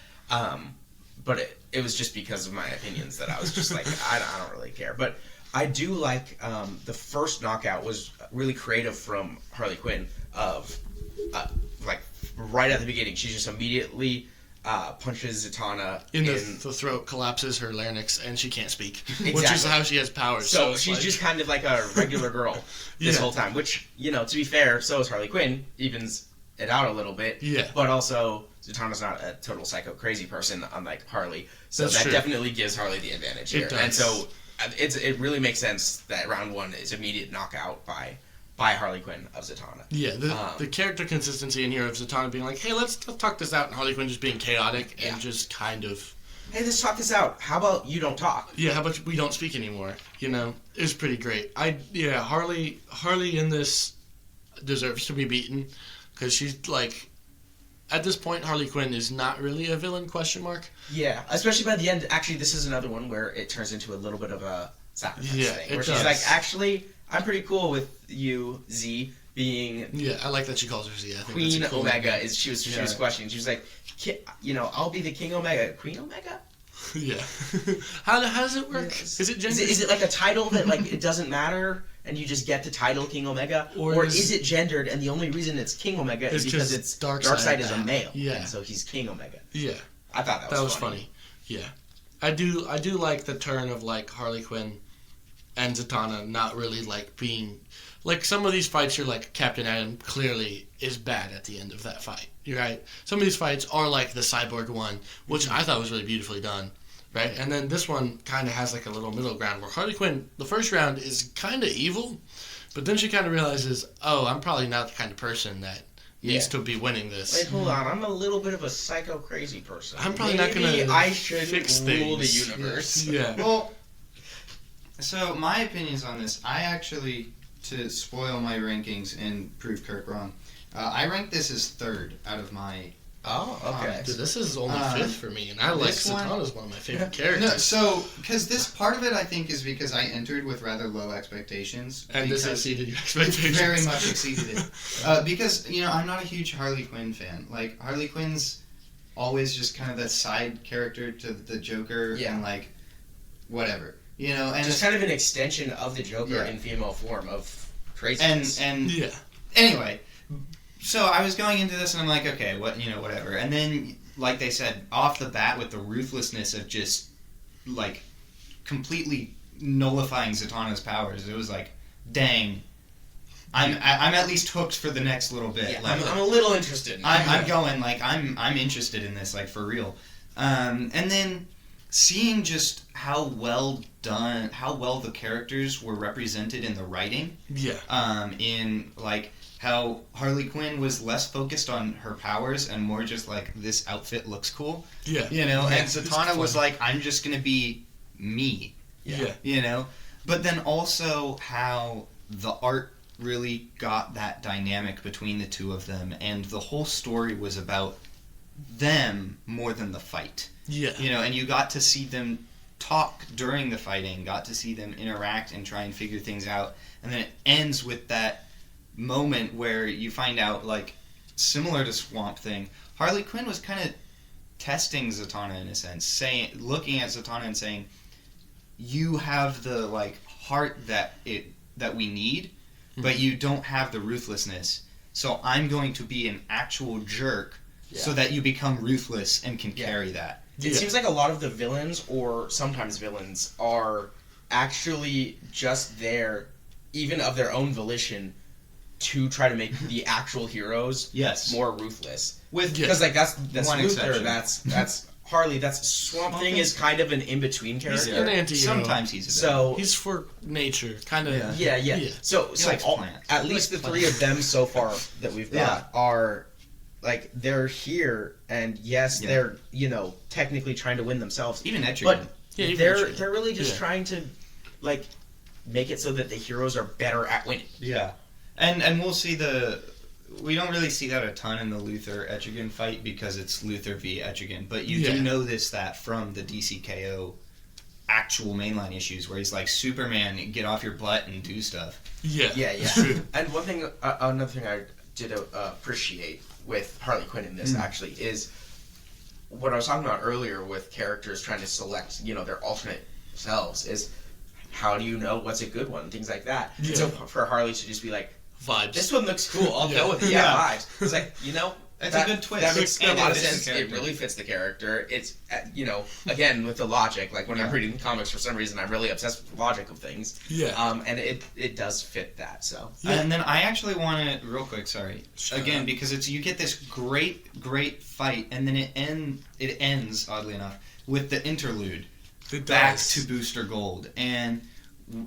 But it was just because of my opinions that I was just like, I don't really care. But I do like the first knockout was really creative from Harley Quinn of like right at the beginning. She just immediately punches Zatanna In the throat, collapses her larynx, and she can't speak. Which is Exactly. how she has powers. So it's she's like- just kind of like a regular girl this Yeah. whole time. Which, you know, to be fair, so is Harley Quinn. Evens it out a little bit. Yeah. But also, Zatanna's not a total psycho crazy person, unlike Harley. So That's that true. definitely gives Harley the advantage here. does. And so it really makes sense that round one is immediate knockout by Harley Quinn of Zatanna. Yeah, the character consistency in here of Zatanna being like, hey, let's talk this out, and Harley Quinn just being chaotic Yeah. and just kind of hey, let's talk this out. How about you don't talk? Yeah, how about we don't speak anymore? You know, it was pretty great. Harley in this deserves to be beaten because she's like, at this point, Harley Quinn is not really a villain, question mark. Yeah, especially by the end. Actually, this is another one where it turns into a little bit of a sacrifice thing. Where she's like, actually, I'm pretty cool with you, Z, being... Yeah, I like that she calls her Z. I think Queen that's cool Omega. She was questioning. She was like, I'll be the King Omega. Queen Omega? Yeah. How does it work? Is it gendered? Is it like a title that like it doesn't matter and you just get the title King Omega? Or is it gendered and the only reason it's King Omega is because it's Darkseid is a male. Yeah. And so he's King Omega. Yeah. I thought that was funny. Yeah. I do like the turn of like Harley Quinn and Zatanna not really like being like some of these fights you're like Captain Atom clearly is bad at the end of that fight. You're right. Some of these fights are like the Cyborg one, which I thought was really beautifully done. Right? And then this one kind of has like a little middle ground where Harley Quinn, the first round is kind of evil, but then she kind of realizes, oh, I'm probably not the kind of person that needs to be winning this. Wait, hold on. I'm a little bit of a psycho crazy person. I'm probably not going to I should fix rule things. the universe. Yeah. Well, so my opinions on this, I actually, to spoil my rankings and prove Kirk wrong, I rank this as third out of my... Oh, okay. Dude, this is only fifth for me, and I like Zatanna's one of my favorite characters. No, so, because this part of it, I think, is because I entered with rather low expectations. And this exceeded your expectations. Very much exceeded it. Because, I'm not a huge Harley Quinn fan. Like, Harley Quinn's always just kind of that side character to the Joker, and, like, whatever. And just kind of an extension of the Joker in female form of craziness. And anyway... So I was going into this and I'm like, okay, whatever. And then, like they said, off the bat with the ruthlessness of just, like, completely nullifying Zatanna's powers, it was like, dang, I'm at least hooked for the next little bit. Yeah, like, I'm a little interested. I'm going, like, I'm interested in this, like, for real. And then seeing just how well the characters were represented in the writing. Yeah. In, like... how Harley Quinn was less focused on her powers and more just like, this outfit looks cool. Yeah. And Zatanna was like, I'm just going to be me. Yeah. But then also how the art really got that dynamic between the two of them, and the whole story was about them more than the fight. Yeah. And you got to see them talk during the fighting, got to see them interact and try and figure things out, and then it ends with that moment where you find out, like, similar to Swamp Thing, Harley Quinn was kind of testing Zatanna in a sense, looking at Zatanna and saying, you have the, like, heart that we need, but you don't have the ruthlessness, so I'm going to be an actual jerk so that you become ruthless and can carry that. It seems like a lot of the villains, or sometimes villains, are actually just there, even of their own volition, to try to make the actual heroes more ruthless. Because like that's one Luther, exception. that's Harley, that's Swamp Thing is kind of an in-between character. He's an anti-hero. Sometimes he's a villain. He's for nature, kind of. Yeah. So at least the three of them so far that we've got are like, they're here, and they're technically trying to win themselves. Even Etrigan. But they're really just trying to like make it so that the heroes are better at winning. Yeah. And we'll see we don't really see that a ton in the Luthor-Etrigan fight because it's Luthor v. Etrigan, but you do notice that from the DCKO actual mainline issues where he's like, Superman, get off your butt and do stuff. Yeah. And another thing I did appreciate with Harley Quinn in this actually is what I was talking about earlier with characters trying to select, their alternate selves is how do you know what's a good one, things like that. Yeah. So for Harley to just be like, vibes. This one looks cool. I'll go with it. Yeah, vibes. It's like, That's a good twist. That makes a lot of sense. It It really fits the character. It's, again, with the logic. Like, when I'm reading comics, for some reason, I'm really obsessed with the logic of things. Yeah. And it does fit that, so. Yeah. And then I actually want to, real quick, again, because you get this great fight, and then it ends, oddly enough, with the interlude. Back to Booster Gold. And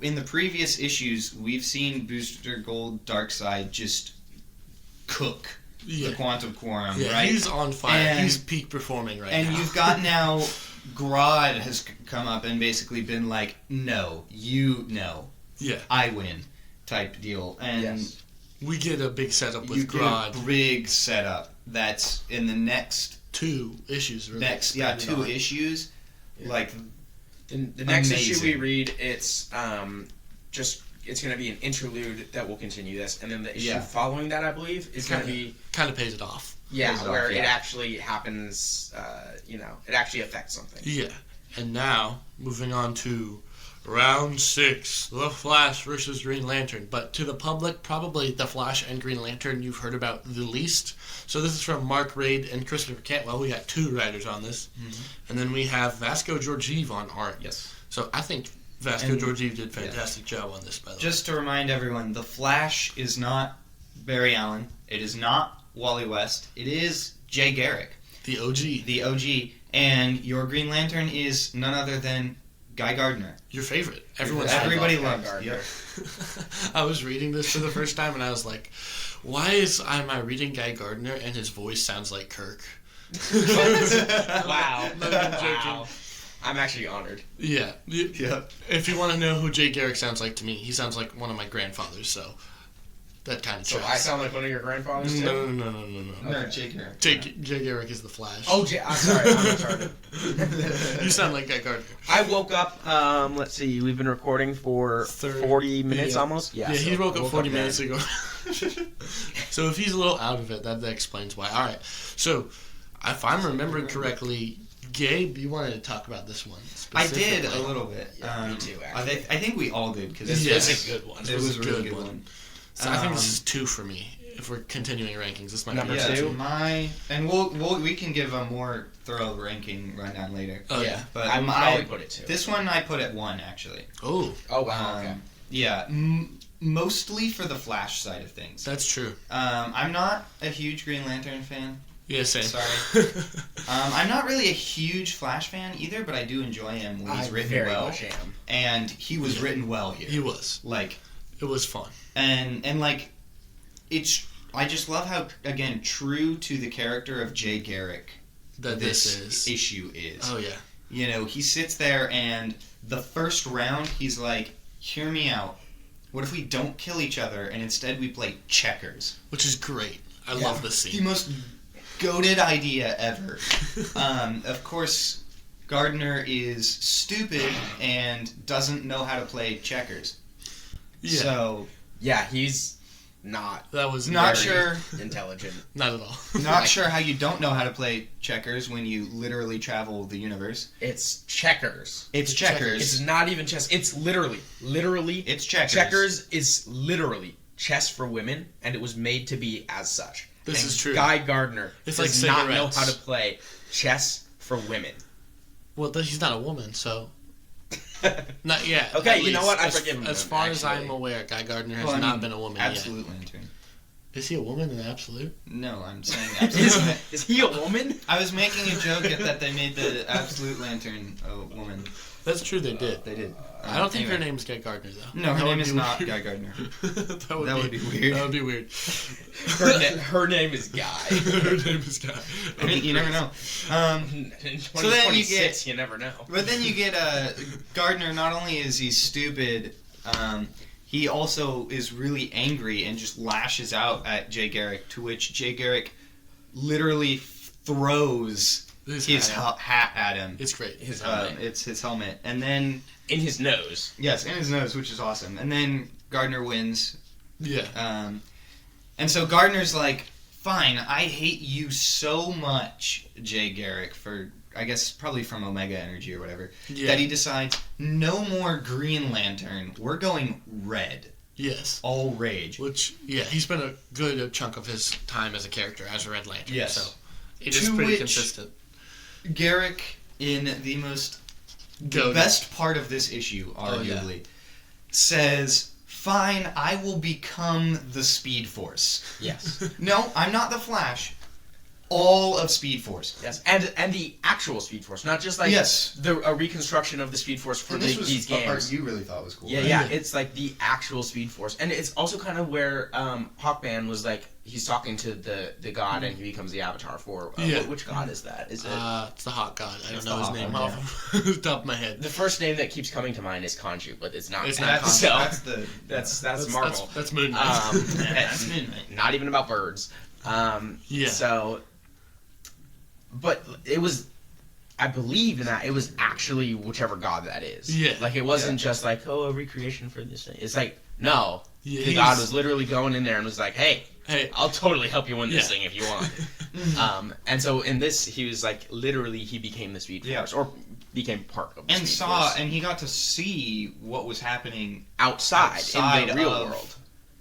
in the previous issues, we've seen Booster Gold Darkseid just cook the Quantum Quorum, right? He's on fire. He's peak performing right now. And you've got now Grodd has come up and basically been like, no, Yeah. I win type deal. And Yes. We get a big setup with you Grodd. get a big setup that's in the next 2 issues. Really 2 issues. Yeah. Like, The next issue amazing. we read, it's it's going to be an interlude that will continue this, and then the issue following that, I believe, is going to be kind of pays it off. where it actually happens. It actually affects something. Yeah. And now moving on to round 6, The Flash versus Green Lantern. But to the public, probably The Flash and Green Lantern you've heard about the least. So this is from Mark Raid and Christopher Cantwell. We got 2 writers on this. Mm-hmm. And then we have Vasco Georgiev on art. yes. So I think Vasco Georgiev did a fantastic job on this, by the way. Just to remind everyone, The Flash is not Barry Allen. It is not Wally West. It is Jay Garrick. The OG. The OG. And your Green Lantern is none other than Guy Gardner. Your favorite. Everybody loves Gardner. Yep. I was reading this for the first time and I was like, why am I reading Guy Gardner and his voice sounds like Kirk? Wow. Not even joking. Wow. I'm actually honored. Yeah. Yep. If you want to know who Jay Garrick sounds like to me, he sounds like one of my grandfathers, so that kind of So tracks. I sound like one of your grandfathers too? No. No, Jay Garrick. Jay Garrick is the Flash. Oh, I'm sorry. I'm retarded. You sound like Guy Gardner. I woke up, let's see, we've been recording for 40 minutes almost? Yeah, so he woke up 40 then. minutes ago. So if he's a little out of it, that explains why. All right. So if I'm remembering correctly, Gabe, you wanted to talk about this one I specifically. did a little bit. Yeah, me too, actually. I think we all did because This Yes. is a good one. it was a really good one. So I think this is 2 for me. If we're continuing rankings, this might Number be two. We can give a more thorough ranking rundown later. Oh Yeah, But I would probably put it 2. This one I put at 1 actually. Oh, Oh, wow, okay. Yeah, mostly for the Flash side of things. that's true. I'm not a huge Green Lantern fan. Yeah, same. Sorry. I'm not really a huge Flash fan either, but I do enjoy him when he's written very well. much am. And he was written well here. He was. Like, It was fun. and like, I just love how, again, true to the character of Jay Garrick That this is. issue is. Oh, yeah. You know, he sits there and the first round, he's like, hear me out. What if we don't kill each other and instead we play checkers? Which is great. I love this The scene. most goated idea ever. Of course, Gardner is stupid and doesn't know how to play checkers. Yeah. So, Yeah, he's not That was not very sure. intelligent. Not at all. Not sure how you don't know how to play checkers when you literally travel the universe. It's checkers. It's checkers. It's not even chess. It's literally. It's checkers. Checkers is literally chess for women, and it was made to be as such. This And is true. Guy Gardner It's does like not know cigarettes. how to play chess for women. Well, he's not a woman, so... Not yet. Okay, at you know least. what? I As- forgive him As then, far as actually. I'm aware, Guy Gardner has Well, I not mean, been a woman Absolute Lantern. yet. Is he a woman in Absolute? No, I'm saying Absolute. Is he a woman? I was making a joke that they made the Absolute Lantern a woman. That's true, they did. They did. I don't think her Anyway. name's Guy Gardner, though. No, her That name would is be not weird. Guy Gardner. That would be weird. That would be weird. Her name is Guy. Her name is Guy. I mean, you never know. In So then you 2026, you never know. But then you get Gardner. Not only is he stupid, he also is really angry and just lashes out at Jay Garrick. To which Jay Garrick literally throws his hat at him. It's great. His helmet. It's his helmet, and then In his nose. yes, in his nose, which is awesome. And then Gardner wins. Yeah. And so Gardner's like, fine, I hate you so much, Jay Garrick, for, I guess, probably from Omega Energy or whatever, Yeah. that he decides, no more Green Lantern, we're going red. Yes. All rage. Which, yeah, he spent a good chunk of his time as a character as a Red Lantern. Yes. So it is To pretty which- consistent. Garrick, in the best part of this issue, arguably, says, fine, I will become the Speed Force. Yes. No, I'm not the Flash. all of Speed Force. Yes, and the actual Speed Force, not just like a reconstruction of the Speed Force for these games. Part you really thought was cool. Yeah, right? yeah, it's like the actual Speed Force, and it's also kind of where Hawkman was like he's talking to the god, and he becomes the avatar for which god is that? Is it? It's the Hawk God. I don't know his name off the top of my head. The first name that keeps coming to mind is Khonshu, but it's not. It's not Khonshu. That's Marvel. That's Moon Knight. That's Moon Knight. Not even about birds. So. But it was, I believe in that, it was actually whichever god that is. Yeah. Like, it wasn't just like, a recreation for this thing. It's like, no. Yeah, the god was literally going in there and was like, hey, I'll totally help you win this thing if you want. And so in this, he was like, literally, he became the Speed Force, or became part of the Speed Force. And he got to see what was happening outside in the real world.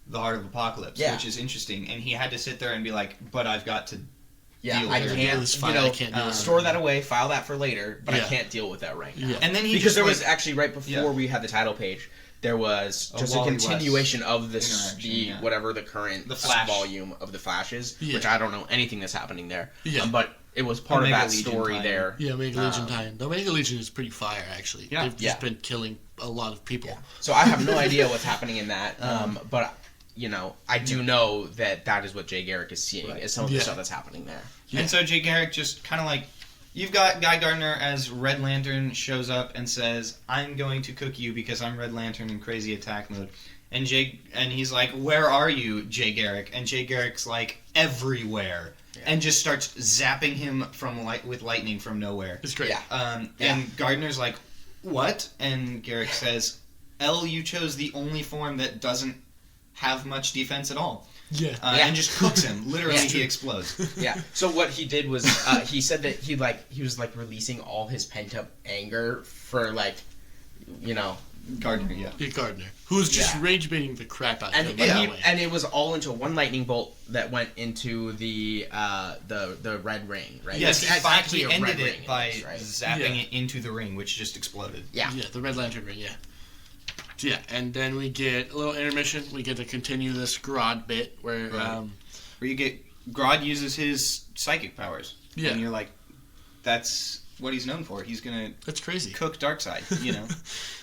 The Heart of Apocalypse, which is interesting. And he had to sit there and be like, but I've got to... I can't, store that away, file that for later, but I can't deal with that right now. Yeah. And then because there was actually, right before we had the title page, there was just a continuation of this, whatever the current volume of the Flash is, which I don't know anything that's happening there. Yeah. But it was part of that story there. Yeah, Omega Legion tie-in. The Omega Legion is pretty fire, actually. Yeah. They've just been killing a lot of people. Yeah. So I have no idea what's happening in that, but... I do know that is what Jay Garrick is seeing, is some of the stuff that's happening there. Yeah. And so Jay Garrick just kind of like, you've got Guy Gardner as Red Lantern shows up and says, I'm going to cook you because I'm Red Lantern in crazy attack mode. And he's like, where are you, Jay Garrick? And Jay Garrick's like, everywhere. Yeah. And just starts zapping him with lightning from nowhere. It's great. Yeah. And Gardner's like, what? And Garrick says, you chose the only form that doesn't have much defense at all. And just cooks him. Literally, he explodes. Yeah. So what he did was he said that he was releasing all his pent up anger for Gardner. Gardner, who's just rage baiting the crap out of him. And it was all into one lightning bolt that went into the red ring, right? Yes, he ended it by zapping it into the ring, which just exploded. Yeah, the Red Lantern ring. Yeah, and then we get a little intermission. We get to continue this Grodd bit where you get Grodd uses his psychic powers. Yeah, and you're like, that's what he's known for. He's gonna cook Darkseid,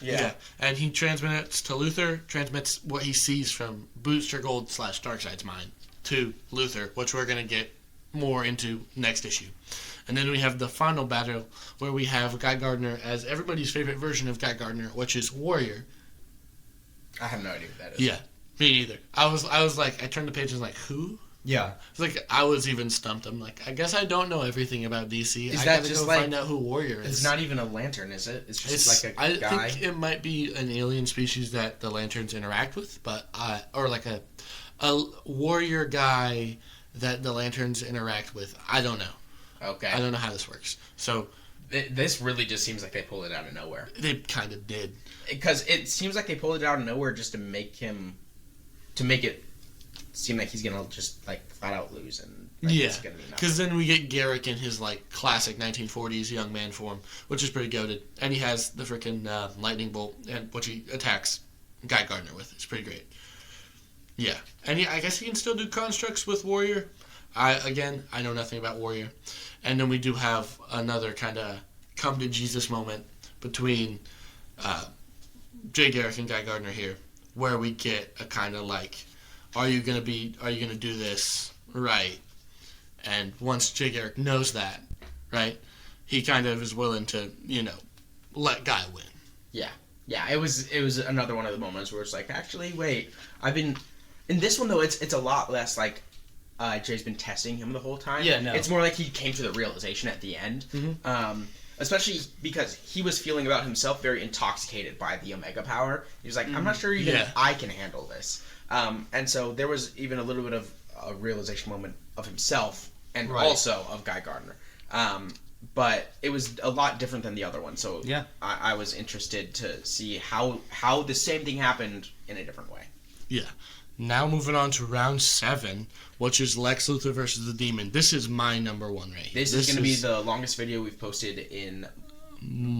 Yeah, and he transmits to Luthor, transmits what he sees from Booster Gold / Darkseid's mind to Luthor, which we're gonna get more into next issue. And then we have the final battle where we have Guy Gardner as everybody's favorite version of Guy Gardner, which is Warrior. I have no idea what that is. Yeah, me neither. I was like, I turned the page and was like, who? Yeah. It's like, I was even stumped. I'm like, I guess I don't know everything about DC. Is I that gotta just go find out who Warrior is. It's not even a lantern, is it? It's just like a guy? I think it might be an alien species that the lanterns interact with, but or like a warrior guy that the lanterns interact with. I don't know. Okay. I don't know how this works. So... This really just seems like they pulled it out of nowhere. They kind of did. Because it seems like they pulled it out of nowhere just to make it seem like he's going to just, flat out lose. And it's gonna be because then we get Garrick in his, classic 1940s young man form, which is pretty goated. And he has the freaking lightning bolt, and which he attacks Guy Gardner with. It's pretty great. Yeah. And I guess he can still do constructs with Warrior. I know nothing about Warrior. And then we do have another kind of come to Jesus moment between Jay Garrick and Guy Gardner here, where we get a kind of are you gonna do this right? And once Jay Garrick knows that, right, he kind of is willing to, let Guy win. Yeah. It was another one of the moments where it's like, actually, wait, in this one though, it's a lot less Jay's been testing him the whole time. Yeah, no. It's more like he came to the realization at the end. Mm-hmm. Especially because he was feeling about himself very intoxicated by the Omega power. He was like, I'm not sure even I can handle this. And so there was even a little bit of a realization moment of himself and also of Guy Gardner. But it was a lot different than the other one. So I was interested to see how the same thing happened in a different way. Yeah. Now moving on to round 7, which is Lex Luthor versus the Demon. This is my number one right here. This is going to be the longest video we've posted in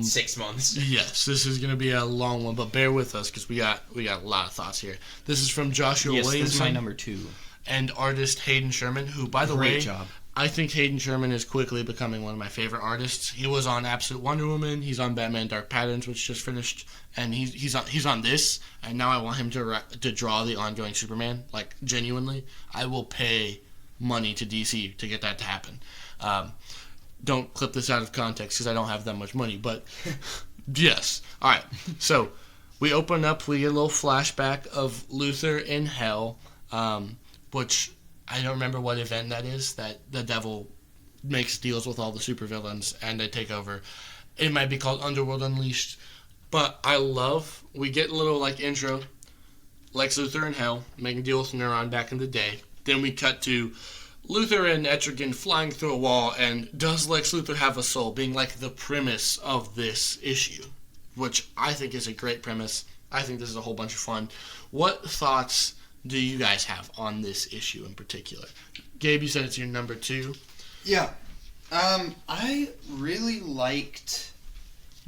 6 months. Yes, this is going to be a long one, but bear with us because we got a lot of thoughts here. This is from Joshua Williamson. This is my number 2. And artist Hayden Sherman, who, by the way, job. I think Hayden Sherman is quickly becoming one of my favorite artists. He was on Absolute Wonder Woman. He's on Batman Dark Patterns, which just finished, and he's on this. And now I want him to draw the ongoing Superman. Like, genuinely, I will pay money to DC to get that to happen. Don't clip this out of context because I don't have that much money. But yes, all right. So we open up. We get a little flashback of Luthor in Hell, which. I don't remember what event that is, that the devil makes deals with all the supervillains and they take over. It might be called Underworld Unleashed. But we get a little, like, intro. Lex Luthor in Hell, making a deal with Neuron back in the day. Then we cut to Luthor and Etrigan flying through a wall, and does Lex Luthor have a soul? Being, like, the premise of this issue, which I think is a great premise. I think this is a whole bunch of fun. What thoughts do you guys have on this issue in particular? Gabe, you said it's your number 2. Yeah. I really liked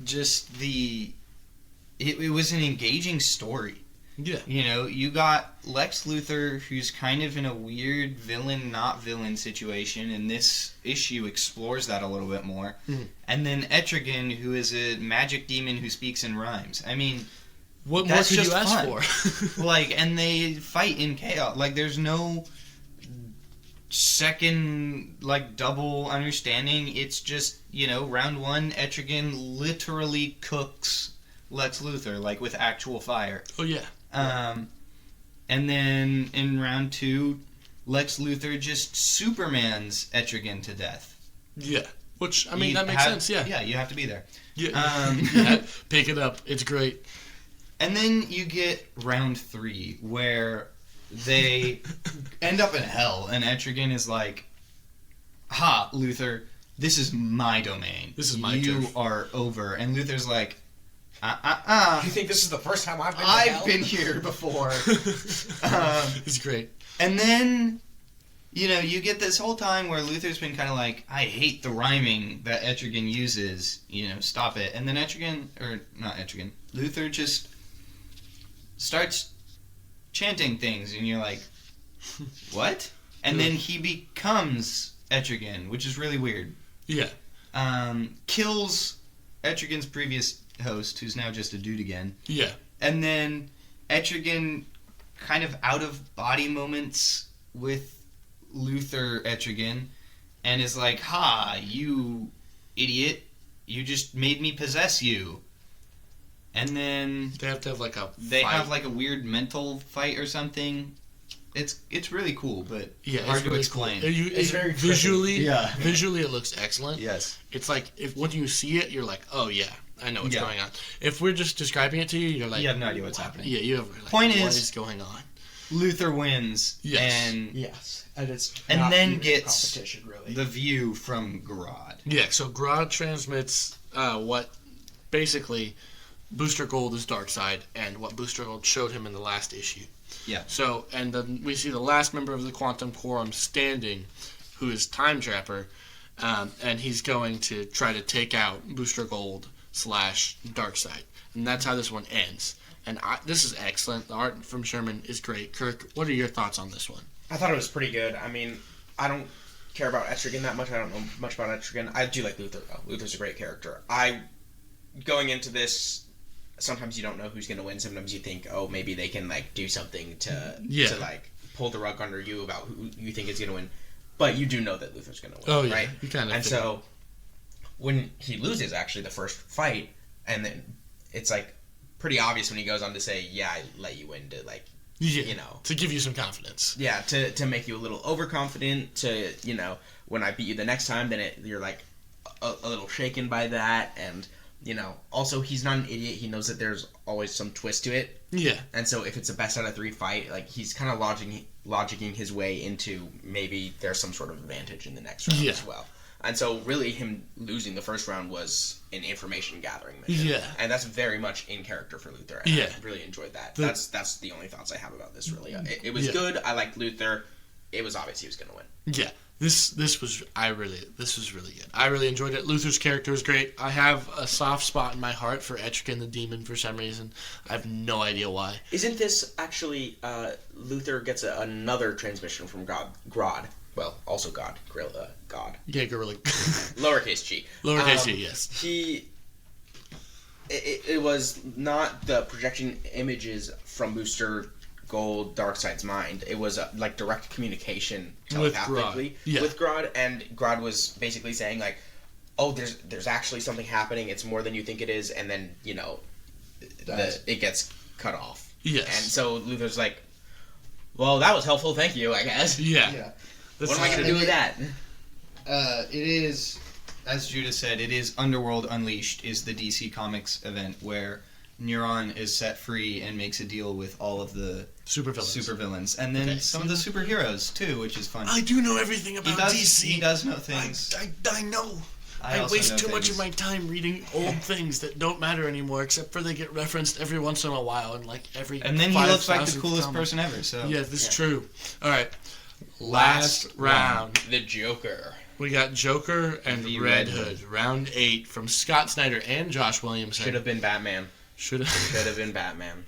just it was an engaging story. Yeah. You know, you got Lex Luthor, who's kind of in a weird villain, not villain situation, and this issue explores that a little bit more. Mm-hmm. And then Etrigan, who is a magic demon who speaks in rhymes. I mean, what more could you ask for? Like, and they fight in chaos. Like, there's no second, like, double understanding. It's just, you know, round 1, Etrigan literally cooks Lex Luthor, like, with actual fire. Oh, yeah. And then in round 2, Lex Luthor just Supermans Etrigan to death. Yeah. Which, I mean, that makes sense, yeah. Yeah, you have to be there. Yeah. Pick it up. It's great. And then you get round 3, where they end up in hell, and Etrigan is like, "Ha, Luthor, this is my domain. This is my You turf. are over." And Luthor's like, You think this is the first time I've been to hell? I've been here before. It's great. And then, you know, you get this whole time where Luthor's been kind of like, "I hate the rhyming that Etrigan uses. You know, stop it." And then Luthor just starts chanting things, and you're like, what? And then he becomes Etrigan, which is really weird. Yeah. Kills Etrigan's previous host, who's now just a dude again. Yeah. And then Etrigan kind of out-of-body moments with Luthor Etrigan, and is like, "Ha, you idiot. You just made me possess you." And then They have to have like a they fight. have like a weird mental fight or something. It's really cool, but yeah, hard it's to really explain. Cool. It's very visually. trippy. Yeah. Visually, it looks excellent. Yes. It's like when you see it, you're like, oh yeah, I know what's Yeah. going on. If we're just describing it to you, you're like, You have no idea what's happening. Yeah, you have. Like, Point what is- is going on? Luthor wins, Yes. and Yes. And it's And not then even gets competition, really. the view from Grodd. Yeah. So Grodd transmits what basically Booster Gold is Darkseid, and what Booster Gold showed him in the last issue. Yeah. So, and then we see the last member of the Quantum Quorum standing, who is Time Trapper, and he's going to try to take out Booster Gold / Darkseid. And that's how this one ends. And this is excellent. The art from Sherman is great. Kirk, what are your thoughts on this one? I thought it was pretty good. I mean, I don't care about Etrigan that much. I don't know much about Etrigan. I do like Luthor, though. Luthor's a great character. Going into this, sometimes you don't know who's going to win. Sometimes you think, oh, maybe they can, like, do something to like, pull the rug under you about who you think is going to win. But you do know that Luthor's going to win, Oh, yeah. right? You kind of And so, when he loses, actually, the first fight, and then it's, like, pretty obvious when he goes on to say, yeah, I let you win to, like, you know. To give you some confidence. Yeah, to make you a little overconfident, to, you know, when I beat you the next time, then you're, like, a little shaken by that, and, you know, also, he's not an idiot. He knows that there's always some twist to it. Yeah. And so if it's a best out of 3 fight, like, he's kind of logicking his way into maybe there's some sort of advantage in the next round as well. And so really him losing the first round was an information gathering mission. Yeah. And that's very much in character for Luthor. And Yeah. I really enjoyed that. That's the only thoughts I have about this, really. It was good. I liked Luthor. It was obvious he was going to win. Yeah. This was really good. I really enjoyed it. Luthor's character is great. I have a soft spot in my heart for Etrigan the Demon for some reason. I have no idea why. Isn't this actually Luthor gets another transmission from Grodd? well, also God. God. Yeah, gorilla. Lowercase g. Lowercase g, yes. It was not the projection images from Booster Gold Darkseid's mind. It was like direct communication telepathically with Grodd, and Grodd was basically saying like, "Oh, there's actually something happening. It's more than you think it is," and then it gets cut off. Yes. And so Luthor's like, "Well, that was helpful. Thank you, I guess." Yeah. What am I going to do with that? It is, as Judah said, it is Underworld Unleashed is the DC Comics event where Neuron is set free and makes a deal with all of the supervillains. And then some of the superheroes, too, which is fun. I do know everything about DC. He does know things. I know. I waste too much of my time reading old things that don't matter anymore, except for they get referenced every once in a while in like every. And then he looks like the coolest person ever. So yeah, this is true. All right, last round. The Joker. We got Joker and the Red Hood. Round 8 from Scott Snyder and Josh Williamson. Should have been Batman. Should have been Batman.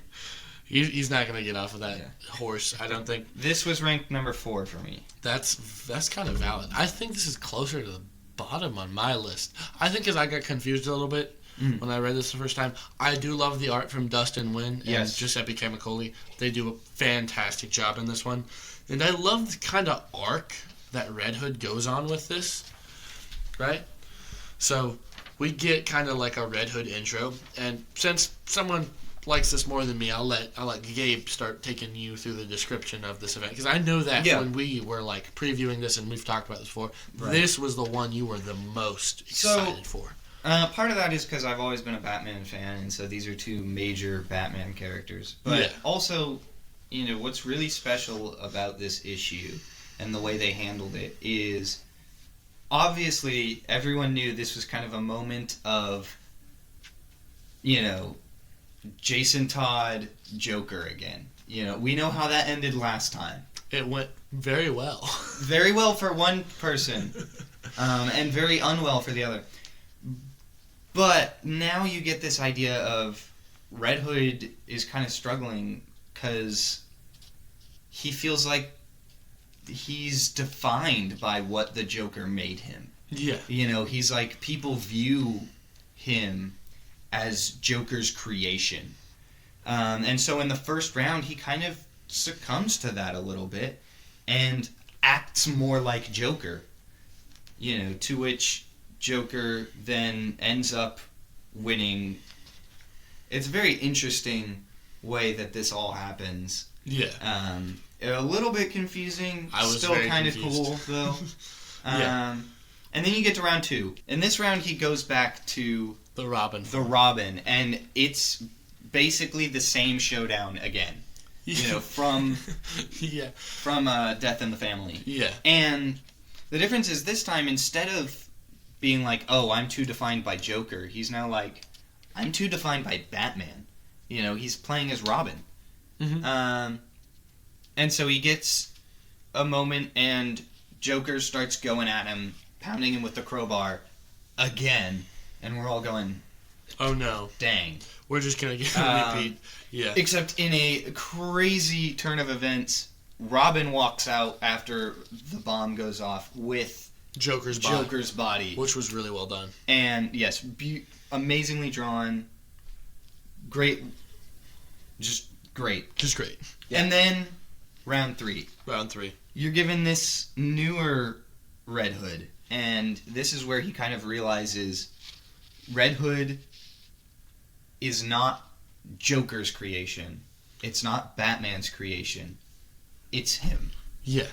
He's not going to get off of that horse, I don't think. This was ranked number 4 for me. That's kind of valid. I think this is closer to the bottom on my list. I think because I got confused a little bit when I read this the first time. I do love the art from Dustin Nguyen and Giuseppe Camicoli. They do a fantastic job in this one. And I love the kind of arc that Red Hood goes on with this, right? So we get kind of like a Red Hood intro, and since someone likes this more than me, I'll let Gabe start taking you through the description of this event, because I know that when we were like previewing this, and we've talked about this before, this was the one you were the most excited for. Part of that is because I've always been a Batman fan, and so these are two major Batman characters. But also, what's really special about this issue and the way they handled it is, obviously, everyone knew this was kind of a moment of, Jason Todd, Joker again. We know how that ended last time. It went very well. Very well for one person, and very unwell for the other. But now you get this idea of Red Hood is kind of struggling because he feels like he's defined by what the Joker made him. Yeah. He's like, people view him as Joker's creation. And so in the first round, he kind of succumbs to that a little bit and acts more like Joker. To which Joker then ends up winning. It's a very interesting way that this all happens. Yeah. A little bit confusing. I was still very kind of confused. cool though. Yeah. And then you get to round 2. In this round, he goes back to the Robin, and it's basically the same showdown again. From from Death in the Family. Yeah. And the difference is this time, instead of being like, oh, I'm too defined by Joker, he's now like, I'm too defined by Batman. He's playing as Robin. Mm-hmm. And so he gets a moment, and Joker starts going at him, pounding him with the crowbar again, and we're all going, oh no, dang. We're just going to get a repeat. Yeah. Except in a crazy turn of events, Robin walks out after the bomb goes off with Joker's body. Which was really well done. And yes, amazingly drawn. Great. Just great. Yeah. And then round 3. You're given this newer Red Hood, and this is where he kind of realizes Red Hood is not Joker's creation. It's not Batman's creation. It's him. Yeah.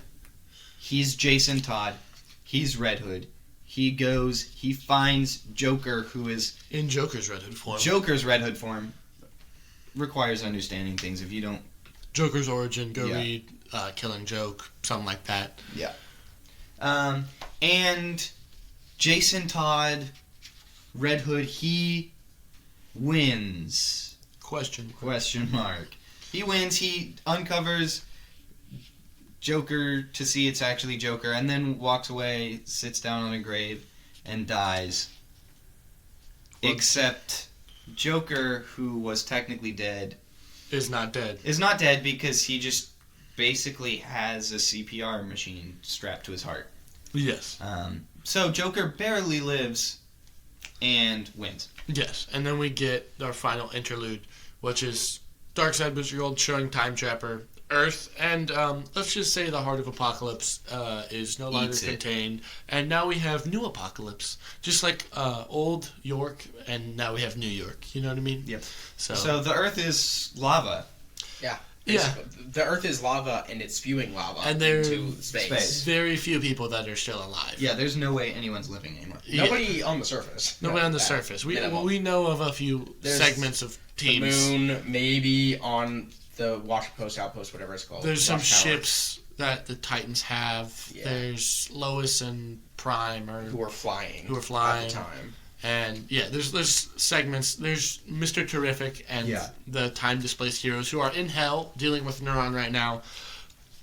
He's Jason Todd. He's Red Hood. He finds Joker, who is in Joker's Red Hood form. Joker's Red Hood form requires understanding things. If you don't... Joker's origin, read Killing Joke, something like that. Yeah. And Jason Todd, Red Hood, he wins. Question mark. He wins. He uncovers Joker to see it's actually Joker, and then walks away, sits down on a grave, and dies. Well, except Joker, who was technically dead, is not dead. Is not dead because he just basically has a CPR machine strapped to his heart. Yes. So Joker barely lives and wins. Yes, and then we get our final interlude, which is Darkseid Booster Gold showing Time Trapper Earth, and let's just say the Heart of Apocalypse is no longer contained, and now we have New Apocalypse, just like old York, and now we have New York. You know what I mean? Yep. So the Earth is lava. Yeah. Yeah. The Earth is lava, and it's spewing lava And into space. very few people that are still alive. Yeah, there's no way anyone's living anymore. Nobody on the surface. Nobody on the surface. We know of a few segments of teams. The moon, maybe on the Watch Post, Outpost, whatever it's called. There's some Watch Tower. ships that the Titans have. Yeah. There's Lois and Prime who are flying at the time. And yeah, there's segments. There's Mr. Terrific and the time displaced heroes who are in hell dealing with Neuron right now.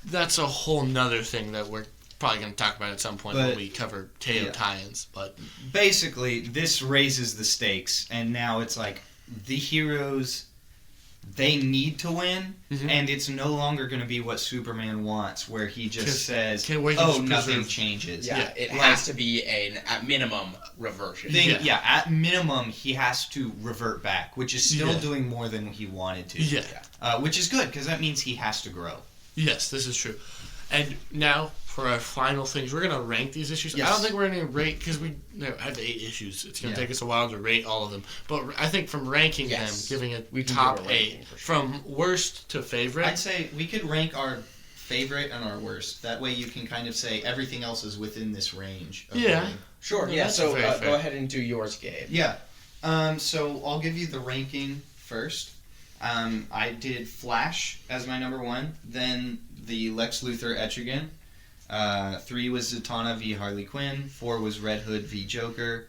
That's a whole nother thing that we're probably going to talk about at some point when we cover Teo tie-ins. But basically, this raises the stakes, and now it's like the heroes, they need to win, and it's no longer going to be what Superman wants, where he just says, nothing changes. Yeah, it has to be at minimum, reversion. At minimum, he has to revert back, which is still doing more than he wanted to. Which is good, because that means he has to grow. Yes, this is true. And now, for our final things, we're going to rank these issues. Yes. I don't think we're going to rate, because we have 8 issues. It's going to take us a while to rate all of them. But I think from ranking them, giving a top 8, from worst to favorite. I'd say we could rank our favorite and our worst. That way you can kind of say everything else is within this range. Sure, yeah. So go ahead and do yours, Gabe. Yeah. So I'll give you the ranking first. I did Flash as my number 1, then the Lex Luthor Etrigan. 3 was Zatanna v. Harley Quinn. 4 was Red Hood v. Joker.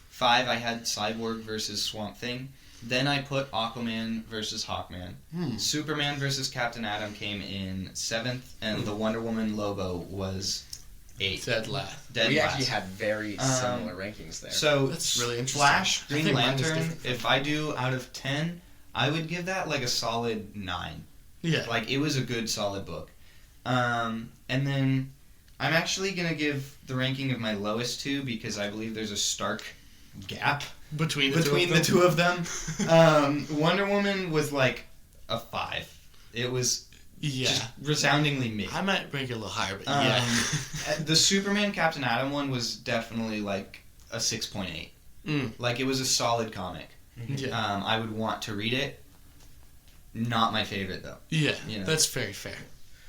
5 I had Cyborg versus Swamp Thing. Then I put Aquaman versus Hawkman. Superman versus Captain Atom came in 7th, and the Wonder Woman Lobo was 8th. Dead last. We actually had very similar rankings there. So that's really interesting. Flash, Green Lantern, if I do out of 10, I would give that like a solid 9. Yeah. Like, it was a good, solid book. And then I'm actually going to give the ranking of my lowest 2 because I believe there's a stark gap between the two of them. Wonder Woman was like a 5. It was just resoundingly mid. I might rank it a little higher, but the Superman Captain Atom one was definitely like a 6.8. Like, it was a solid comic. I would want to read it. Not my favorite, though. Yeah, that's very fair.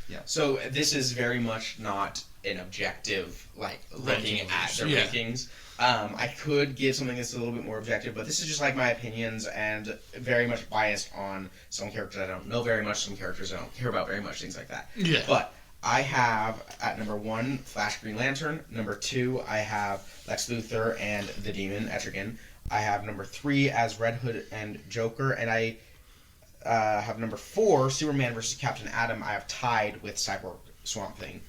Yeah. So this is very much not an objective, like, looking at the rankings. I could give something that's a little bit more objective, but this is just like my opinions and very much biased on some characters I don't know very much, some characters I don't care about very much, things like that. Yeah. But I have at number 1 Flash Green Lantern. Number 2 I have Lex Luthor and the Demon Etrigan. I have number 3 as Red Hood and Joker, and I have number 4 Superman versus Captain Atom. I have tied with Cyborg Swamp Thing.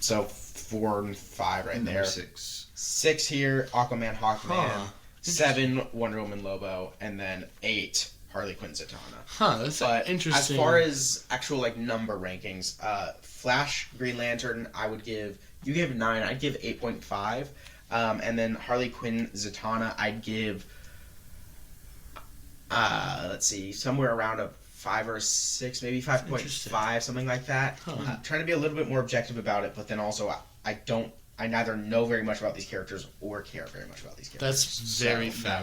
So 4 and 5 right there. 6 here, Aquaman, Hawkman. 7, Wonder Woman, Lobo, and then 8, Harley Quinn, Zatanna. That's interesting. As far as actual like number rankings, Flash, Green Lantern, I would give. You gave 9. I'd give 8.5, and then Harley Quinn, Zatanna, I'd give. Let's see, somewhere around a 5 or 6, maybe 5.5, something like that. Trying to be a little bit more objective about it, but then also I neither know very much about these characters or care very much about these characters. That's very fair.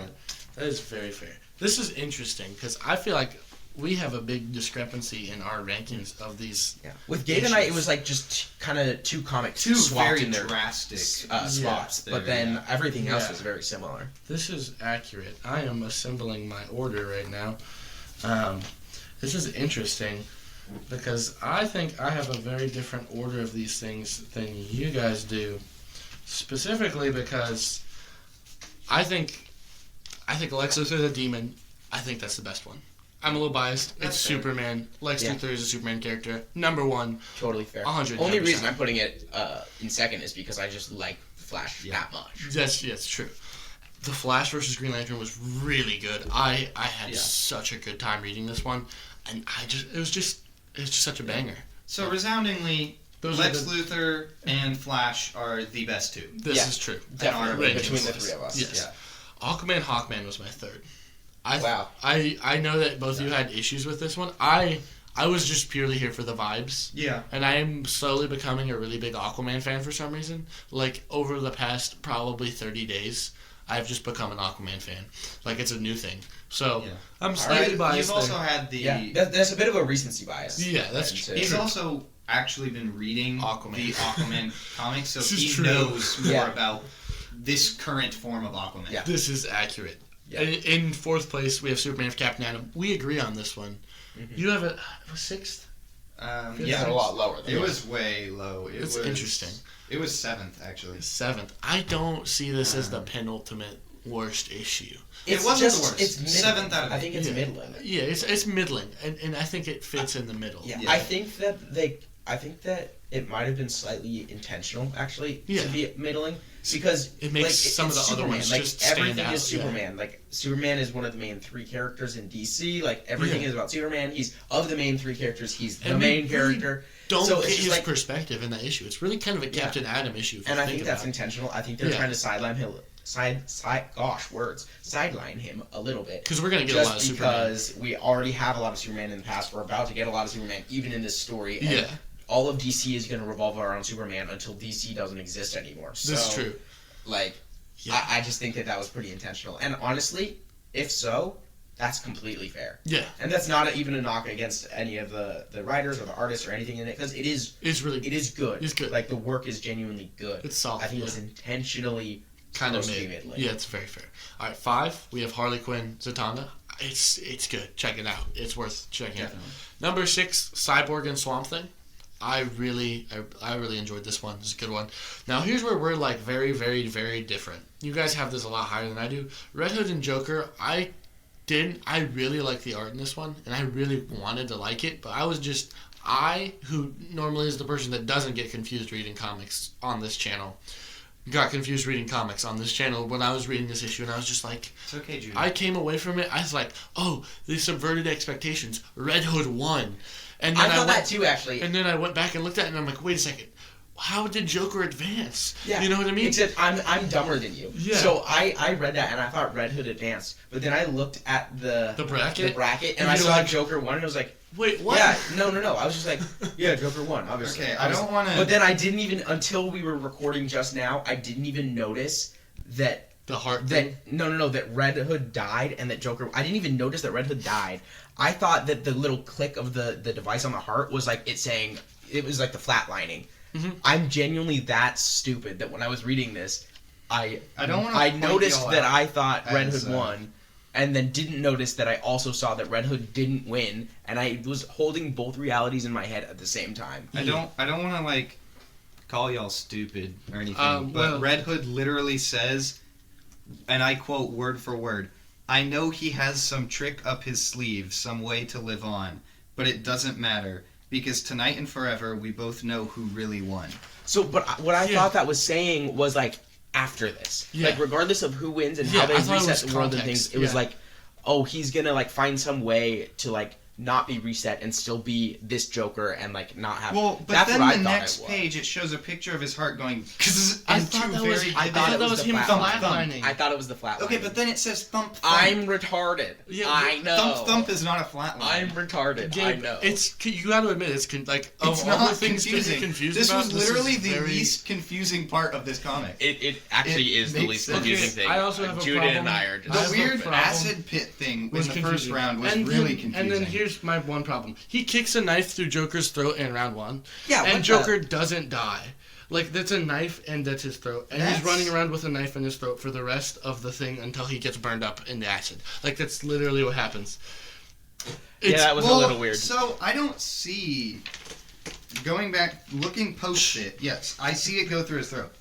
That is very fair. This is interesting because I feel like we have a big discrepancy in our rankings of these. Yeah. With Gabe and I, it was like just kind of 2 comics, two swapped very in their drastic spots, there, but then everything else was very similar. This is accurate. I am assembling my order right now. This is interesting because I think I have a very different order of these things than you guys do. Specifically because I think Lex Luthor the Demon, I think that's the best one. I'm a little biased. It's Superman. Lex Luthor is a Superman character. Number 1. Totally fair. 100%. Only reason I'm putting it in second is because I just like Flash that much. That's true. The Flash versus Green Lantern was really good. I had such a good time reading this one, and it was just such a banger. So resoundingly, Those Lex are the, Luthor and Flash are the best two. This is true. Definitely Our between the rankings. three of us. Yes. Yeah. Aquaman Hawkman was my third. Wow. I know that both of you had issues with this one. I was just purely here for the vibes. Yeah. And I am slowly becoming a really big Aquaman fan for some reason. Like, over the past probably 30 days, I've just become an Aquaman fan. Like, it's a new thing. So, Yeah. I'm slightly biased You've also there. had the... Yeah, that's a bit of a recency bias. Yeah, that's true. He's also actually been reading Aquaman. the Aquaman comics, so This is he true. knows more Yeah. about this current form of Aquaman. Yeah. This is accurate. Yeah. In fourth place, we have Superman of Captain Atom. We agree on this one. Mm-hmm. You have a sixth? Yeah, a lot lower than It that. was way low. It's interesting. It was 7th, actually. Seventh. I don't see this as the penultimate worst issue. It wasn't just, the worst. It's middling. 7th out of 8. I think it's Yeah. middling. Yeah, it's middling, and I think it fits in the middle. Yeah. Yeah. I think that it might have been slightly intentional, actually, Yeah. to be middling, because It makes like, some of it's the other Superman. ones like, just stand everything out, is yeah. Superman. Like Superman is one of the main 3 characters in DC. Like everything Yeah. is about Superman. He's of the main 3 characters. He's the And we main really character. Don't So get it's just his like- perspective in that issue. It's really kind of a Captain Atom issue. If And you I think that's about it. intentional. I think they're Yeah. trying to sideline him a little bit. Because we're gonna get Just a lot of Superman. because we already have a lot of Superman in the past, we're about to get a lot of Superman even in this story. And Yeah. all of DC is going to revolve around Superman until DC doesn't exist anymore. So, This is true. Like, Yeah. I just think that was pretty intentional. And honestly, if so, that's completely fair. Yeah, And that's not even a knock against any of the writers or the artists or anything in it, because it is it's really good. It's good. Like, the work is genuinely good. It's solid. I think yeah. it was intentionally kind of supposed to be mid. middling. Yeah, it's very fair. All right, 5. We have Harley Quinn, Zatanna. It's good. Check it out. It's worth checking out. Definitely. Number 6, Cyborg and Swamp Thing. I really enjoyed this one. It's a good one. Now here's where we're like very, very, very different. You guys have this a lot higher than I do. Red Hood and Joker. I really like the art in this one, and I really wanted to like it, but who normally is the person that doesn't get confused reading comics on this channel, got confused reading comics on this channel when I was reading this issue, and I was just like, It's okay, Judy. I came away from it, I was like, oh, they subverted expectations. Red Hood won. And I then thought that too, actually. and then I went back and looked at it, and I'm like, wait a second. How did Joker advance? Yeah. You know what I mean? Except I'm dumber than you. Yeah. So I read that and I thought Red Hood advanced, but then I looked at the bracket? and And I you're saw like- Joker won, and I was like, Wait, what? yeah, no. I was just like, yeah, Joker won, obviously. Okay, I don't want to... But then I didn't even, until we were recording just now, I didn't even notice that The heart that thing? no, that Red Hood died and that Joker. I didn't even notice that Red Hood died. I thought that the little click of the device on the heart was like it saying it was like the flatlining. Mhm. I'm genuinely that stupid that when I was reading this, I don't wanna I point noticed y'all that out I thought Red as, Hood won, and then didn't notice that I also saw that Red Hood didn't win, and I was holding both realities in my head at the same time. I don't want to like call y'all stupid or anything, but well- Red Hood literally says, and I quote word for word, "I know he has some trick up his sleeve, some way to live on, but it doesn't matter because tonight and forever we both know who really won." So, but what I Yeah. thought that was saying was like after this, Yeah. like regardless of who wins and Yeah, how they I thought it reset was the world and context, things, it was yeah. like, oh, he's gonna like find some way to like not be reset and still be this Joker and like not have. Well, but that's then what I the thought next it was. page it shows a picture of his heart going because I thought that was him flatlining. I thought it was the flat. Okay, but then it says thump. I'm retarded. Yeah, I know. Thump thump is not a flat line. I'm retarded. Gabe, I know. you got to admit it's like of It's all not the things confusing. to be confused This about. was literally is the very- least confusing part of this comic. It actually It is the makes least sense. confusing Okay, thing. I also have a Judah problem. and I are I just. have The a weird problem. acid pit thing in the was first confusing. round was And really then- confusing. And then here's my one problem. He kicks a knife through Joker's throat in round 1. Yeah, what and the- Joker doesn't die. Like, that's a knife and that's his throat. And he's That's- running around with a knife in his throat for the rest of the thing until he gets burned up in the acid. Like, that's literally what happens. Yeah, that was a little weird. So I don't see going back looking post it. Yes, I see it go through his throat.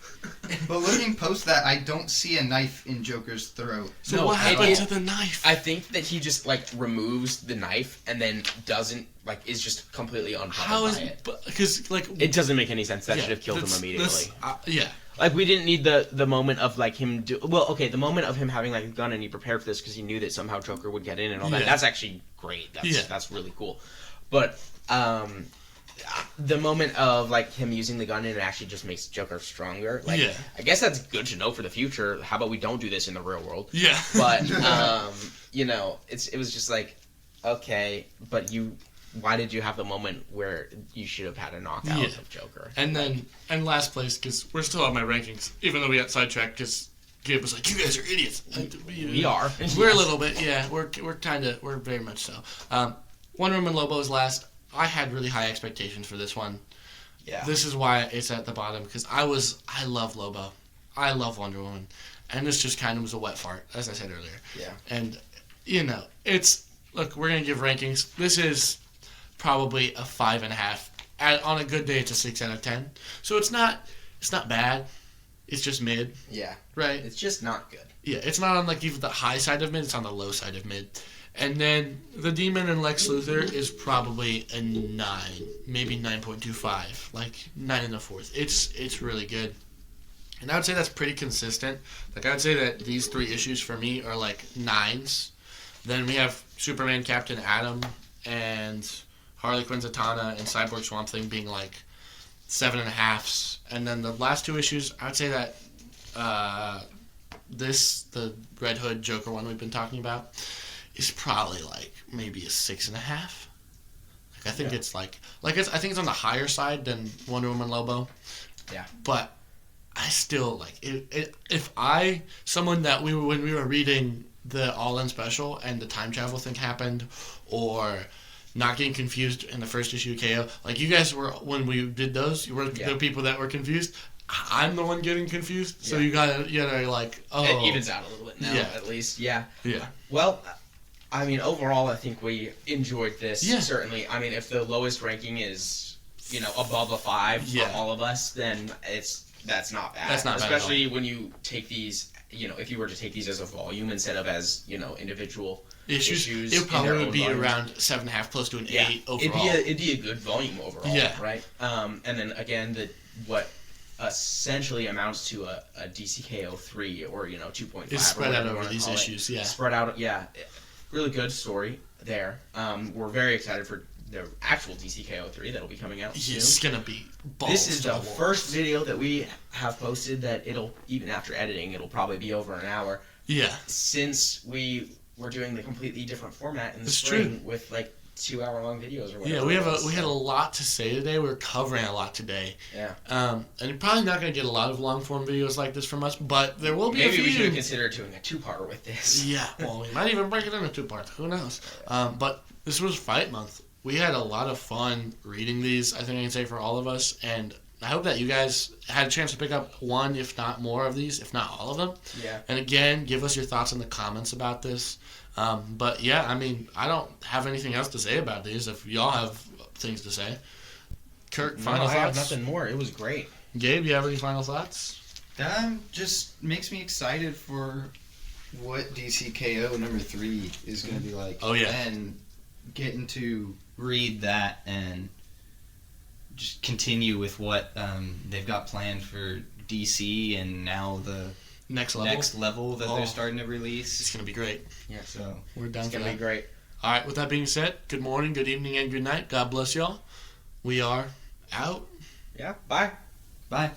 But looking post that, I don't see a knife in Joker's throat. So No, what I happened don't- to the knife? I think that he just like removes the knife and then doesn't like is just completely How unbothered is... by it. Because, like... It doesn't make any sense. That yeah, should have killed him that's- immediately. yeah. Like we didn't need the moment of like him do well. Okay, the moment of him having like a gun and he prepared for this because he knew that somehow Joker would get in and all that. Yeah. That's actually great. Yeah. That's really cool. But the moment of like him using the gun and it actually just makes Joker stronger. Like, Yeah. I guess that's good to know for the future. How about we don't do this in the real world? Yeah. But you know, it was just like, okay, but why did you have the moment where you should have had a knockout of Joker? And last place, because we're still on my rankings, even though we got sidetracked, because Gabe was like, "You guys are idiots." We are. We're a little bit, yeah. We're very much so. Wonder Woman Lobo is last. I had really high expectations for this one. Yeah. This is why it's at the bottom, because I love Lobo. I love Wonder Woman. And this just kind of was a wet fart, as I said earlier. Yeah. And, look, we're going to give rankings. This is probably a 5.5. On a good day, it's a 6 out of 10. So it's not bad. It's just mid. Yeah. Right? It's just not good. Yeah, it's not on, like, even the high side of mid. It's on the low side of mid. And then the Demon and Lex Luthor is probably a 9, maybe 9.25, like 9 1/4. It's really good, and I would say that's pretty consistent. Like I would say that these 3 issues for me are like 9s. Then we have Superman, Captain Atom, and Harley Quinn, Zatanna, and Cyborg Swamp Thing being like 7.5s. And then the last 2 issues, I would say that the Red Hood Joker one we've been talking about is probably like maybe a 6.5. Like I think it's I think it's on the higher side than Wonder Woman Lobo. Yeah. But I still like it. When we were reading the All In special and the time travel thing happened, or not getting confused in the first issue of KO, like you guys were when we did those, you were the people that were confused. I'm the one getting confused, so you gotta like it evens out a little bit now, at least. Yeah. Yeah. Well, I mean, overall, I think we enjoyed this. Yeah. Certainly. I mean, if the lowest ranking is, above a 5 for all of us, then that's not bad. That's not bad at all. Especially when you take these, if you were to take these as a volume instead of as, individual issues. It probably would be volume. around 7.5, close to an 8 overall. It'd be a good volume overall. Yeah. Right. And then again, what essentially amounts to a DCKO 3 or 2.5. It's spread out over these issues. Yeah. Spread out. Yeah. Really good story there. We're very excited for the actual DCKO 3 that'll be coming out soon. It's gonna be balls. This is the first video that we have posted that even after editing, it'll probably be over an hour. Yeah. Since we were doing the completely different format in the It's spring true. with like 2-hour-long videos or whatever. Yeah, we had a lot to say today. We're covering a lot today. Yeah. And you're probably not going to get a lot of long-form videos like this from us, but there will be a few. Maybe we should consider doing a 2-parter with this. Yeah, well, we might even break it into 2 parts. Who knows? But this was Fight Month. We had a lot of fun reading these, I think I can say, for all of us, and I hope that you guys had a chance to pick up one, if not more of these, if not all of them. Yeah. And again, give us your thoughts in the comments about this. But yeah, I mean, I don't have anything else to say about these. If y'all have things to say, Kirk, final thoughts. I have nothing more. It was great. Gabe, you have any final thoughts? Just makes me excited for what DCKO number 3 is going to be like. Oh yeah, and getting to read that and just continue with what they've got planned for DC and now the next level that they're starting to release. It's going to be great. Yeah. So we're down it's for going to be great. All right, with that being said, good morning, good evening, and good night. God bless y'all. We are out. Yeah. Bye. Bye.